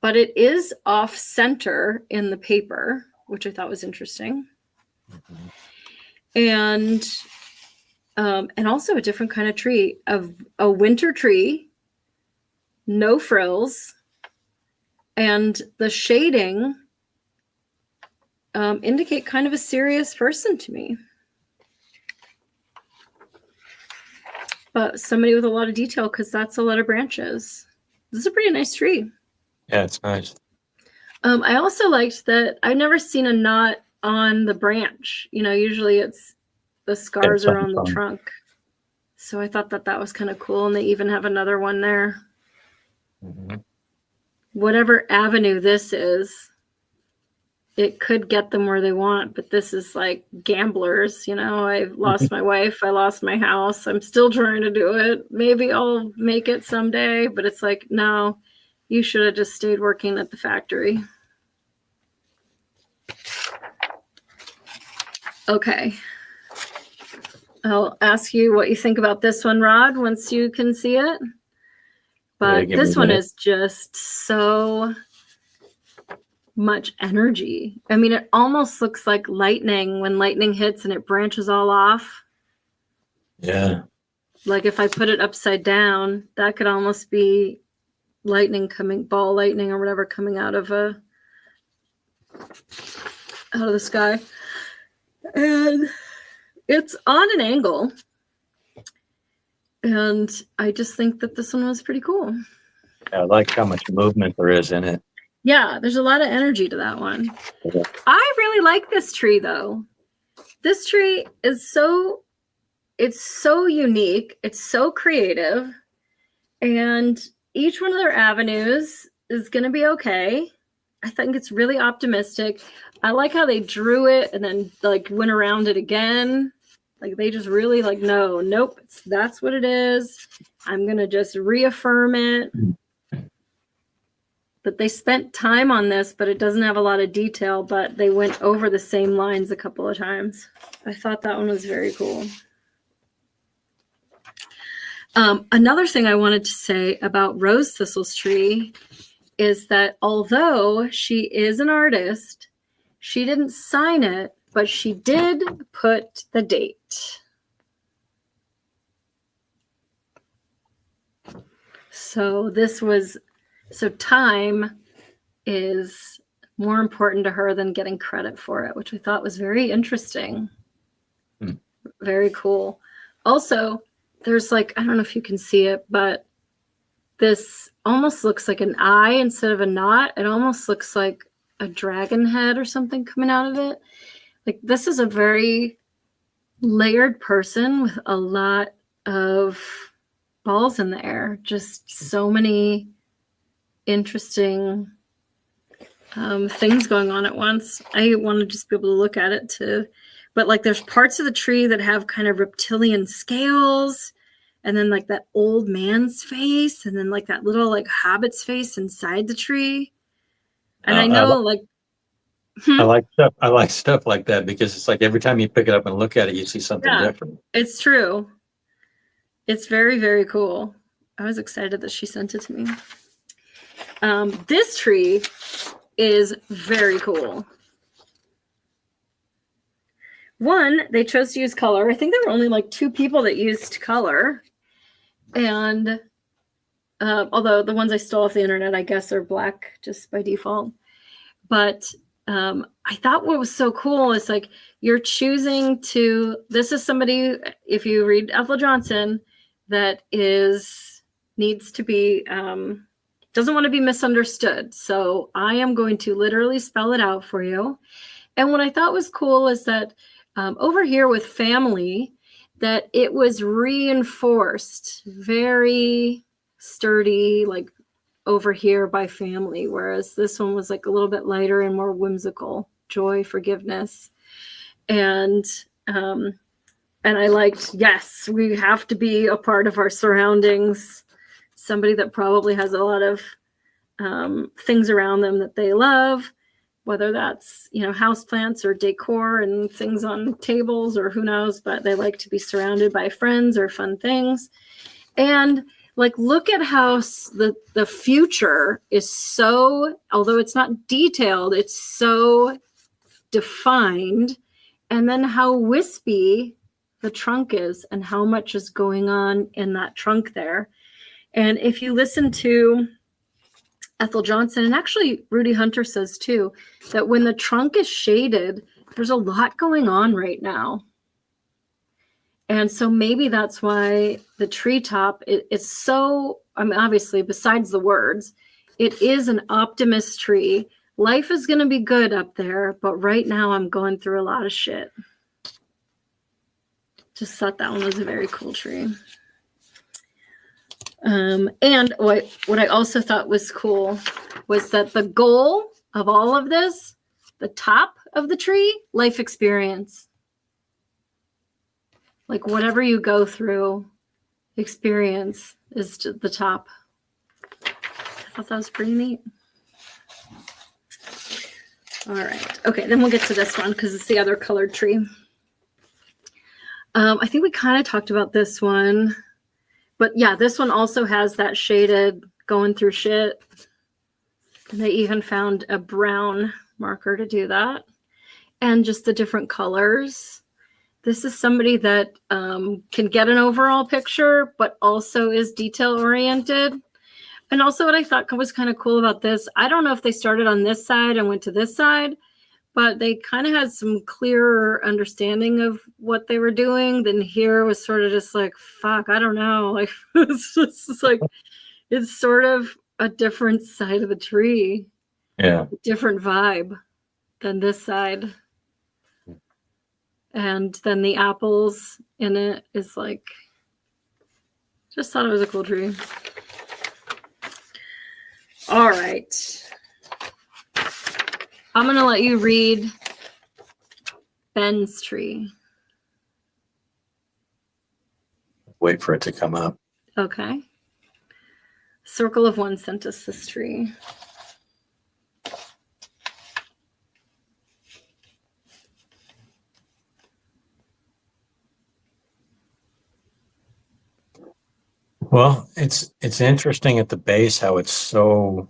but it is off center in the paper, which I thought was interesting. And also a different kind of tree, a winter tree, no frills, and the shading indicate kind of a serious person to me. But somebody with a lot of detail, because that's a lot of branches. This is a pretty nice tree. Yeah, it's nice. I also liked that I've never seen a knot on the branch. You know, usually it's the scars are on the trunk. So I thought that was kind of cool. And they even have another one there. Mm-hmm. Whatever avenue this is, it could get them where they want, but this is like gamblers. You know, I lost my wife, I lost my house, I'm still trying to do it. Maybe I'll make it someday, but it's like, no, you should have just stayed working at the factory. Okay. I'll ask you what you think about this one, Rod, once you can see it. But this one is just so much energy. I mean, it almost looks like lightning when lightning hits and it branches all off. Yeah. Like if I put it upside down, that could almost be lightning ball lightning or whatever coming out of the sky. And it's on an angle. And I just think that this one was pretty cool. Yeah, I like how much movement there is in it. Yeah, there's a lot of energy to that one. Yeah. I really like this tree, though. This tree is it's so unique. It's so creative. And each one of their avenues is going to be okay. I think it's really optimistic. I like how they drew it and then like went around it again. Like they just really like, nope, that's what it is. I'm going to just reaffirm it. But they spent time on this, but it doesn't have a lot of detail, but they went over the same lines a couple of times. I thought that one was very cool. Another thing I wanted to say about Rose Thistle's tree is that although she is an artist, she didn't sign it, but she did put the date. So time is more important to her than getting credit for it, which I thought was very interesting. Very cool. Also, there's like, I don't know if you can see it, but this almost looks like an eye instead of a knot. It almost looks like a dragon head or something coming out of it. Like this is a very layered person with a lot of balls in the air. Just so many interesting things going on at once. I want to just be able to look at it too. But like there's parts of the tree that have kind of reptilian scales, and then like that old man's face, and then like that little like hobbit's face inside the tree. And I know I like stuff like that because it's like every time you pick it up and look at it, you see something different. It's true. It's very, very cool. I was excited that she sent it to me. This tree is very cool. one, they chose to use color. I think there were only like 2 people that used color. And although the ones I stole off the internet, I guess, are black just by default. But I thought what was so cool is like you're choosing to, this is somebody, if you read Ethel Johnson, that needs to be, doesn't want to be misunderstood. So I am going to literally spell it out for you. And what I thought was cool is that over here with family, that it was reinforced, very sturdy, like over here by family, whereas this one was like a little bit lighter and more whimsical, joy, forgiveness. And I liked, yes, we have to be a part of our surroundings. Somebody that probably has a lot of things around them that they love, whether that's, houseplants or decor and things on tables or who knows, but they like to be surrounded by friends or fun things. And like, look at how the future is so, although it's not detailed, it's so defined. And then how wispy the trunk is and how much is going on in that trunk there. And if you listen to Ethel Johnson, and actually Rudy Hunter says too, that when the trunk is shaded, there's a lot going on right now. And so maybe that's why the treetop is so, obviously, besides the words, it is an optimist tree. Life is going to be good up there, but right now I'm going through a lot of shit. Just thought that one was a very cool tree. And what I also thought was cool was that the goal of all of this, the top of the tree, life experience. Like whatever you go through, experience is to the top. I thought that was pretty neat. All right. Okay, then we'll get to this one because it's the other colored tree. I think we kind of talked about this one. But yeah, this one also has that shaded going through shit. And they even found a brown marker to do that. And just the different colors. This is somebody that can get an overall picture, but also is detail oriented. And also what I thought was kind of cool about this, I don't know if they started on this side and went to this side, but they kind of had some clearer understanding of what they were doing. Then here was sort of just like, fuck, I don't know. Like, it's just like, it's sort of a different side of the tree. Yeah. Different vibe than this side. And then the apples in it is like, just thought it was a cool tree. All right. I'm going to let you read Ben's tree. Wait for it to come up. Okay. Circle of One sent us this tree. Well, it's interesting at the base how it's so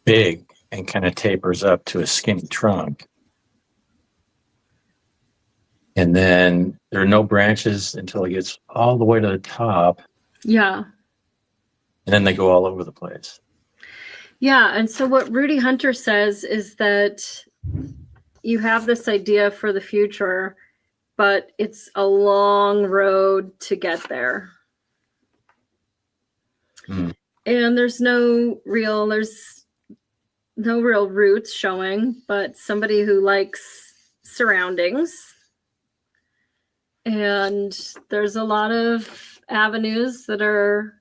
big and kind of tapers up to a skinny trunk. And then there are no branches until it gets all the way to the top. Yeah. And then they go all over the place. Yeah. And so what Rudy Hunter says is that you have this idea for the future, but it's a long road to get there. Mm. And there's no real roots showing, but somebody who likes surroundings. And there's a lot of avenues that are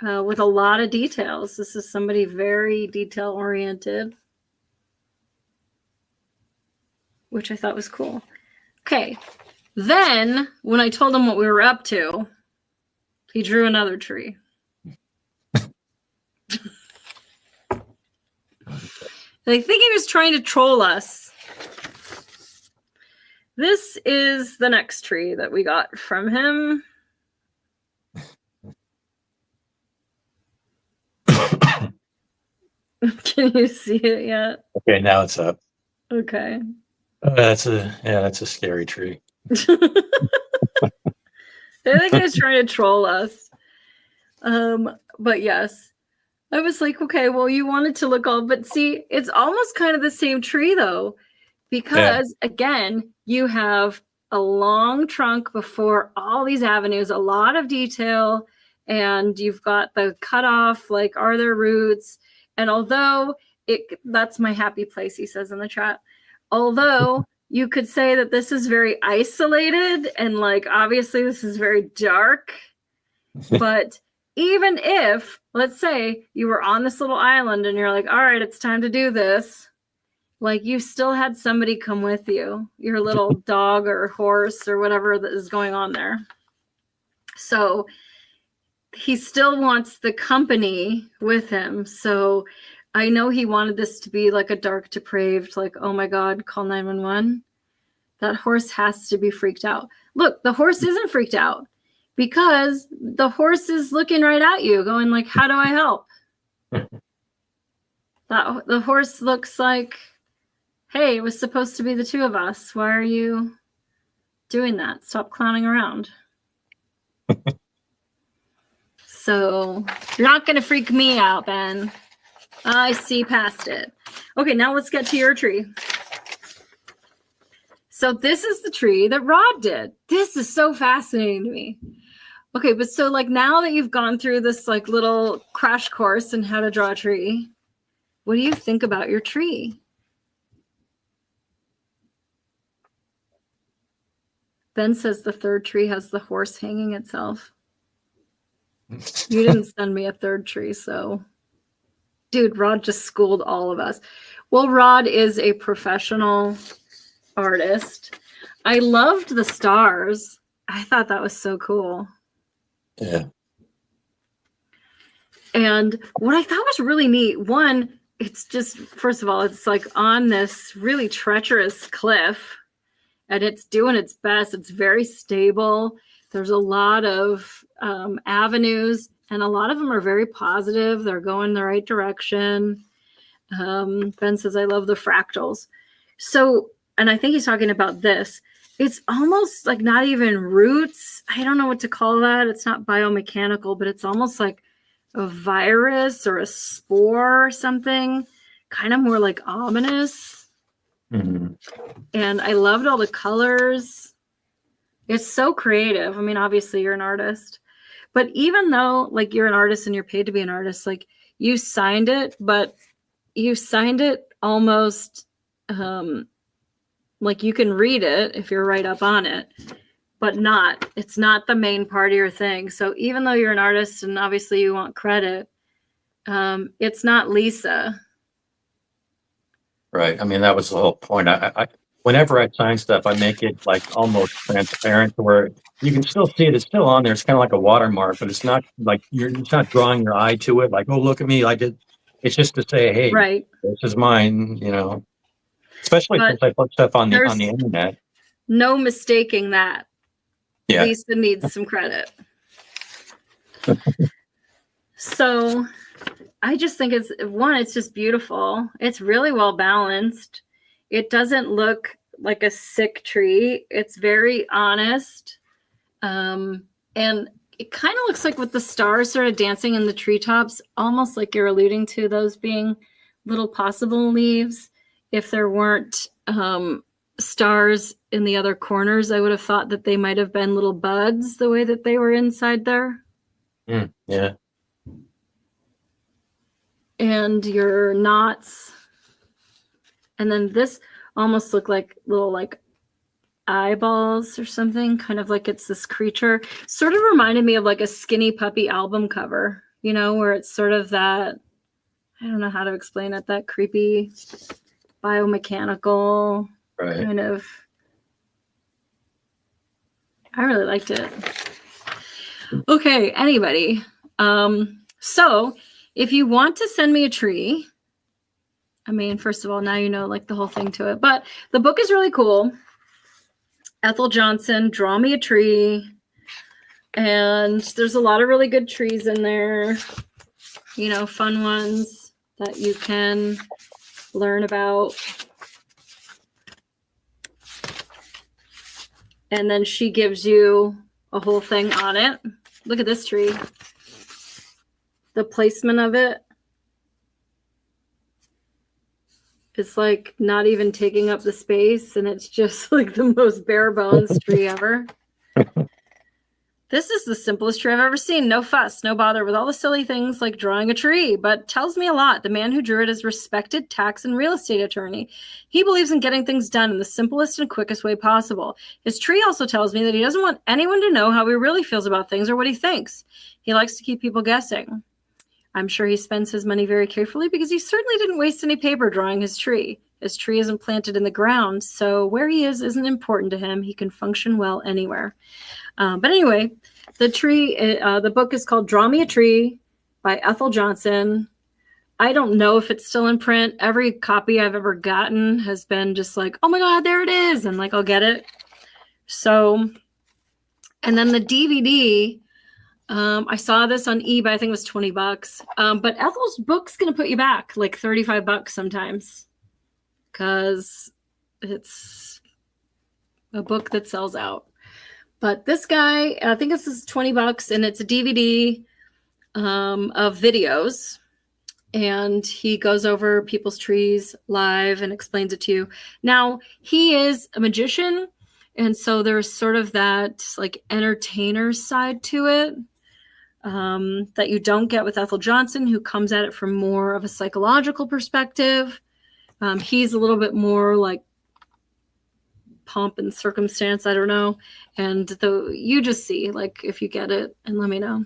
with a lot of details. This is somebody very detail oriented, which I thought was cool. Okay. Then when I told him what we were up to, he drew another tree. I think he was trying to troll us. This is the next tree that we got from him. Can you see it yet? Okay, now it's up. Okay. That's a scary tree. I think he was trying to troll us. But yes, I was like, okay, well, you wanted to look all, but see, it's almost kind of the same tree though, because again, you have a long trunk before all these avenues, a lot of detail, and you've got the cutoff, like, are there roots? And although that's my happy place, he says in the chat, although you could say that this is very isolated and like, obviously this is very dark, but even if, let's say you were on this little island and you're like, all right, it's time to do this, like you still had somebody come with you, your little dog or horse or whatever that is going on there. So he still wants the company with him. So I know he wanted this to be like a dark, depraved, like, oh my God, call 911. That horse has to be freaked out. Look, the horse isn't freaked out because the horse is looking right at you going like, how do I help? The horse looks like, hey, it was supposed to be the two of us. Why are you doing that? Stop clowning around. So you're not going to freak me out, Ben. I see past it. Okay, now let's get to your tree. So this is the tree that Rod did. This is so fascinating to me. Okay, but so like now that you've gone through this like little crash course in how to draw a tree, what do you think about your tree? Ben says the third tree has the horse hanging itself. You didn't send me a third tree, so... Dude, Rod just schooled all of us. Well, Rod is a professional artist. I loved the stars. I thought that was so cool. Yeah. And what I thought was really neat, one, it's just, first of all, it's like on this really treacherous cliff and it's doing its best. It's very stable. There's a lot of avenues and a lot of them are very positive. They're going the right direction. Ben says, I love the fractals. So, and I think he's talking about this. It's almost like not even roots. I don't know what to call that. It's not biomechanical, but it's almost like a virus or a spore or something, kind of more like ominous. Mm-hmm. And I loved all the colors. It's so creative. I mean, obviously you're an artist, but even though like you're an artist and you're paid to be an artist, like you signed it, but you signed it almost like you can read it if you're right up on it, but it's not the main part of your thing. So even though you're an artist and obviously you want credit, it's not Lisa. Right. I mean, that was the whole point. I whenever I sign stuff, I make it like almost transparent to where you can still see it. It's still on there. It's kind of like a watermark, but it's not like it's not drawing your eye to it. Like, oh, look at me. I did. It's just to say, hey, right, this is mine, especially since I put stuff on the internet. No mistaking that. Yeah. Lisa needs some credit. So I just think it's just beautiful. It's really well balanced. It doesn't look like a sick tree. It's very honest. And it kind of looks like with the stars sort of dancing in the treetops, almost like you're alluding to those being little possible leaves. If there weren't stars in the other corners, I would have thought that they might have been little buds the way that they were inside there. Yeah. And your knots. And then this almost looked like little like eyeballs or something, kind of like it's this creature. Sort of reminded me of like a Skinny Puppy album cover, where it's sort of that, I don't know how to explain it, that creepy biomechanical kind of. I really liked it. Okay, anybody. So if you want to send me a tree, I mean, first of all, now you know like the whole thing to it, but the book is really cool. Ethel Johnson, Draw Me a Tree. And there's a lot of really good trees in there, fun ones that you can learn about. And then she gives you a whole thing on it. Look at this tree. The placement of it. It's like not even taking up the space, and it's just like the most bare bones tree ever. This is the simplest tree I've ever seen. No fuss, no bother with all the silly things like drawing a tree, but tells me a lot. The man who drew it is a respected tax and real estate attorney. He believes in getting things done in the simplest and quickest way possible. His tree also tells me that he doesn't want anyone to know how he really feels about things or what he thinks. He likes to keep people guessing. I'm sure he spends his money very carefully because he certainly didn't waste any paper drawing his tree. His tree isn't planted in the ground, so where he is isn't important to him. He can function well anywhere. But anyway, the tree, the book is called Draw Me a Tree by Ethel Johnson. I don't know if it's still in print. Every copy I've ever gotten has been just like, oh my God, there it is. And like, I'll get it. So, and then the DVD, I saw this on eBay. I think it was $20. But Ethel's book's going to put you back like $35 sometimes because it's a book that sells out. But this guy, I think this is $20, and it's a DVD of videos. And he goes over people's trees live and explains it to you. Now, he is a magician, and so there's sort of that like entertainer side to it that you don't get with Ethel Johnson, who comes at it from more of a psychological perspective. He's a little bit more like pomp and circumstance, I don't know. And you just see, like, if you get it, and let me know.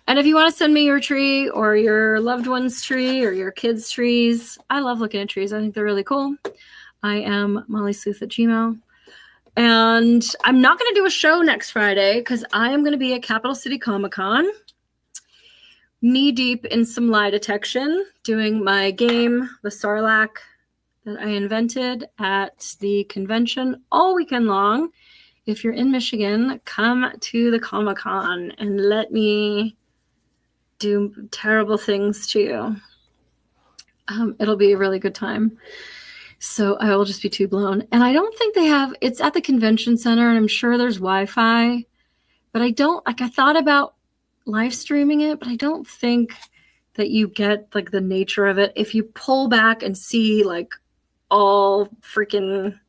And if you want to send me your tree or your loved one's tree or your kids' trees, I love looking at trees. I think they're really cool. I am mollysleuth@gmail.com. And I'm not going to do a show next Friday because I am going to be at Capital City Comic-Con, knee deep in some lie detection, doing my game, the Sarlacc, that I invented at the convention all weekend long. If you're in Michigan, come to the Comic-Con and let me do terrible things to you. It'll be a really good time. So I will just be too blown. And I don't think they have, it's at the convention center, and I'm sure there's Wi-Fi, but I don't, like, I thought about live streaming it, but I don't think that you get like the nature of it. If you pull back and see like all freaking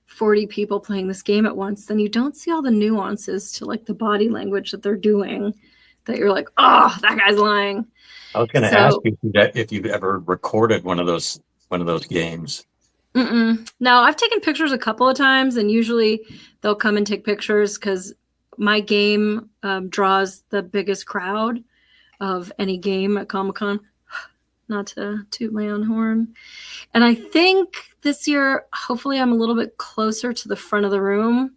40 people playing this game at once, then you don't see all the nuances to like the body language that they're doing, that you're like, oh, that guy's lying. I was going to ask you if you've ever recorded one of those games. No, I've taken pictures a couple of times, and usually they'll come and take pictures because my game draws the biggest crowd of any game at Comic-Con. Not to toot my own horn. And I think this year, hopefully I'm a little bit closer to the front of the room.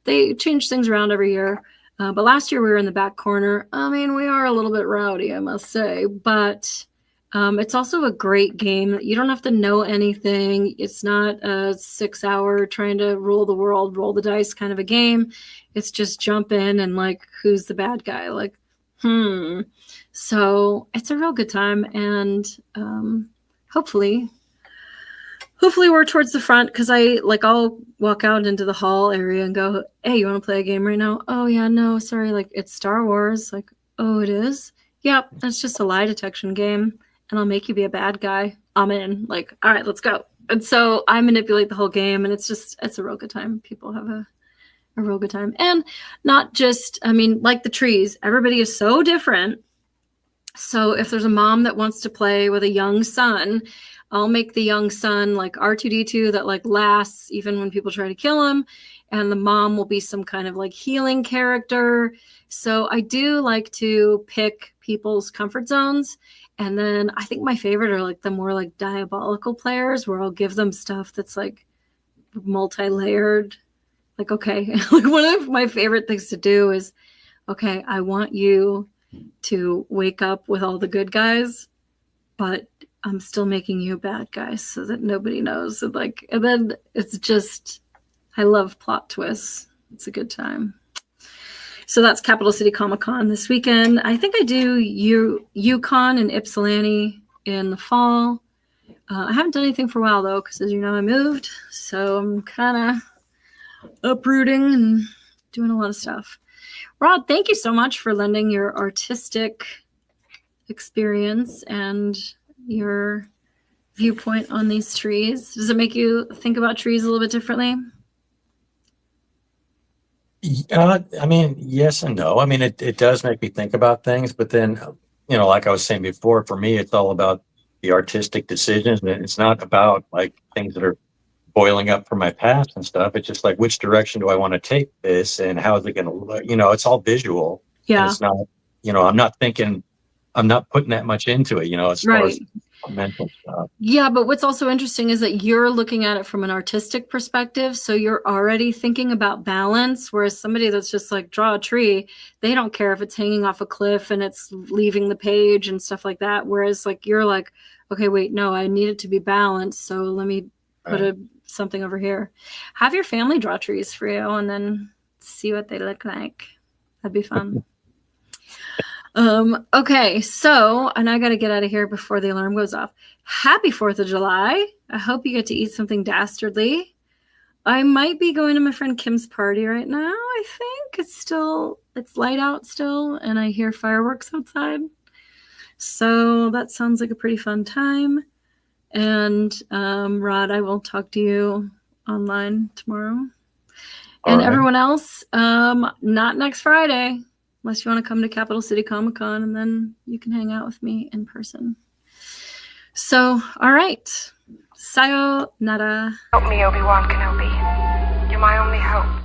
They change things around every year. But last year we were in the back corner. I mean, we are a little bit rowdy, I must say. But it's also a great game. You don't have to know anything. It's not a 6-hour trying to rule the world, roll the dice kind of a game. It's just jump in and like, who's the bad guy? Like, So it's a real good time, and hopefully we're towards the front, because I'll walk out into the hall area and go, hey, you want to play a game right now? Oh yeah, no, sorry, like it's Star Wars. Like, oh, it is? Yep, that's just a lie detection game, and I'll make you be a bad guy. I'm in. Like, all right, let's go. And so I manipulate the whole game, and it's a real good time. People have a real good time. And not just, I mean, like the trees, everybody is so different. So if there's a mom that wants to play with a young son, I'll make the young son like R2-D2 that like lasts even when people try to kill him. And the mom will be some kind of like healing character. So I do like to pick people's comfort zones. And then I think my favorite are like the more like diabolical players, where I'll give them stuff that's like multi-layered. Like, okay, like one of my favorite things to do is, okay, I want you to wake up with all the good guys, but I'm still making you a bad guy so that nobody knows. And then it's just, I love plot twists. It's a good time. So that's Capital City Comic-Con this weekend. I think I do Yukon and Ypsilanti in the fall. I haven't done anything for a while though, because as you know, I moved. So I'm kind of uprooting and doing a lot of stuff. Rod, thank you so much for lending your artistic experience and your viewpoint on these trees. Does it make you think about trees a little bit differently? I mean, yes and no. I mean, it does make me think about things, but then, like I was saying before, for me, it's all about the artistic decisions, and it's not about like things that are boiling up from my past and stuff. It's just like, which direction do I want to take this, and how is it going to look? It's all visual. Yeah. And it's not, I'm not putting that much into it, as far as mental stuff. Yeah, but what's also interesting is that you're looking at it from an artistic perspective. So you're already thinking about balance, whereas somebody that's just like, draw a tree, they don't care if it's hanging off a cliff and it's leaving the page and stuff like that. Whereas like, you're like, okay, wait, no, I need it to be balanced. So let me put something over here. Have your family draw trees for you and then see what they look like. That'd be fun. Okay, so, and I got to get out of here before the alarm goes off. Happy 4th of July. I hope you get to eat something dastardly. I might be going to my friend Kim's party right now. I think it's light out still, and I hear fireworks outside. So that sounds like a pretty fun time. And Rod, I will talk to you online tomorrow. And everyone else, not next Friday. Unless you want to come to Capital City Comic Con, and then you can hang out with me in person. So, all right. Sayonara. Help me, Obi-Wan Kenobi. You're my only hope.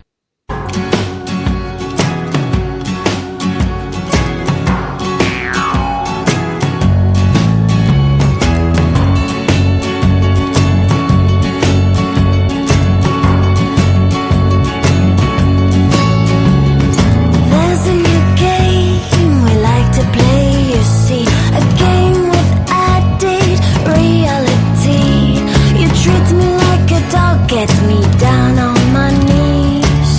Get me down on my knees.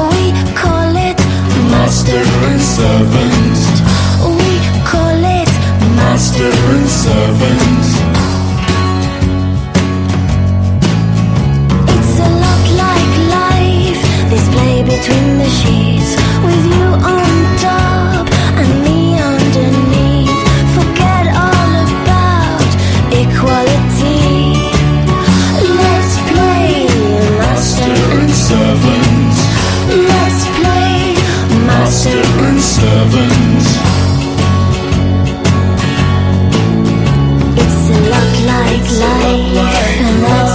We call it master and servant. We call it master and servant. It's a lot like life, this play between the sheets, with you on top and me underneath. Forget all about equality. Servant. Let's play master and servant. It's a lot like life, and that's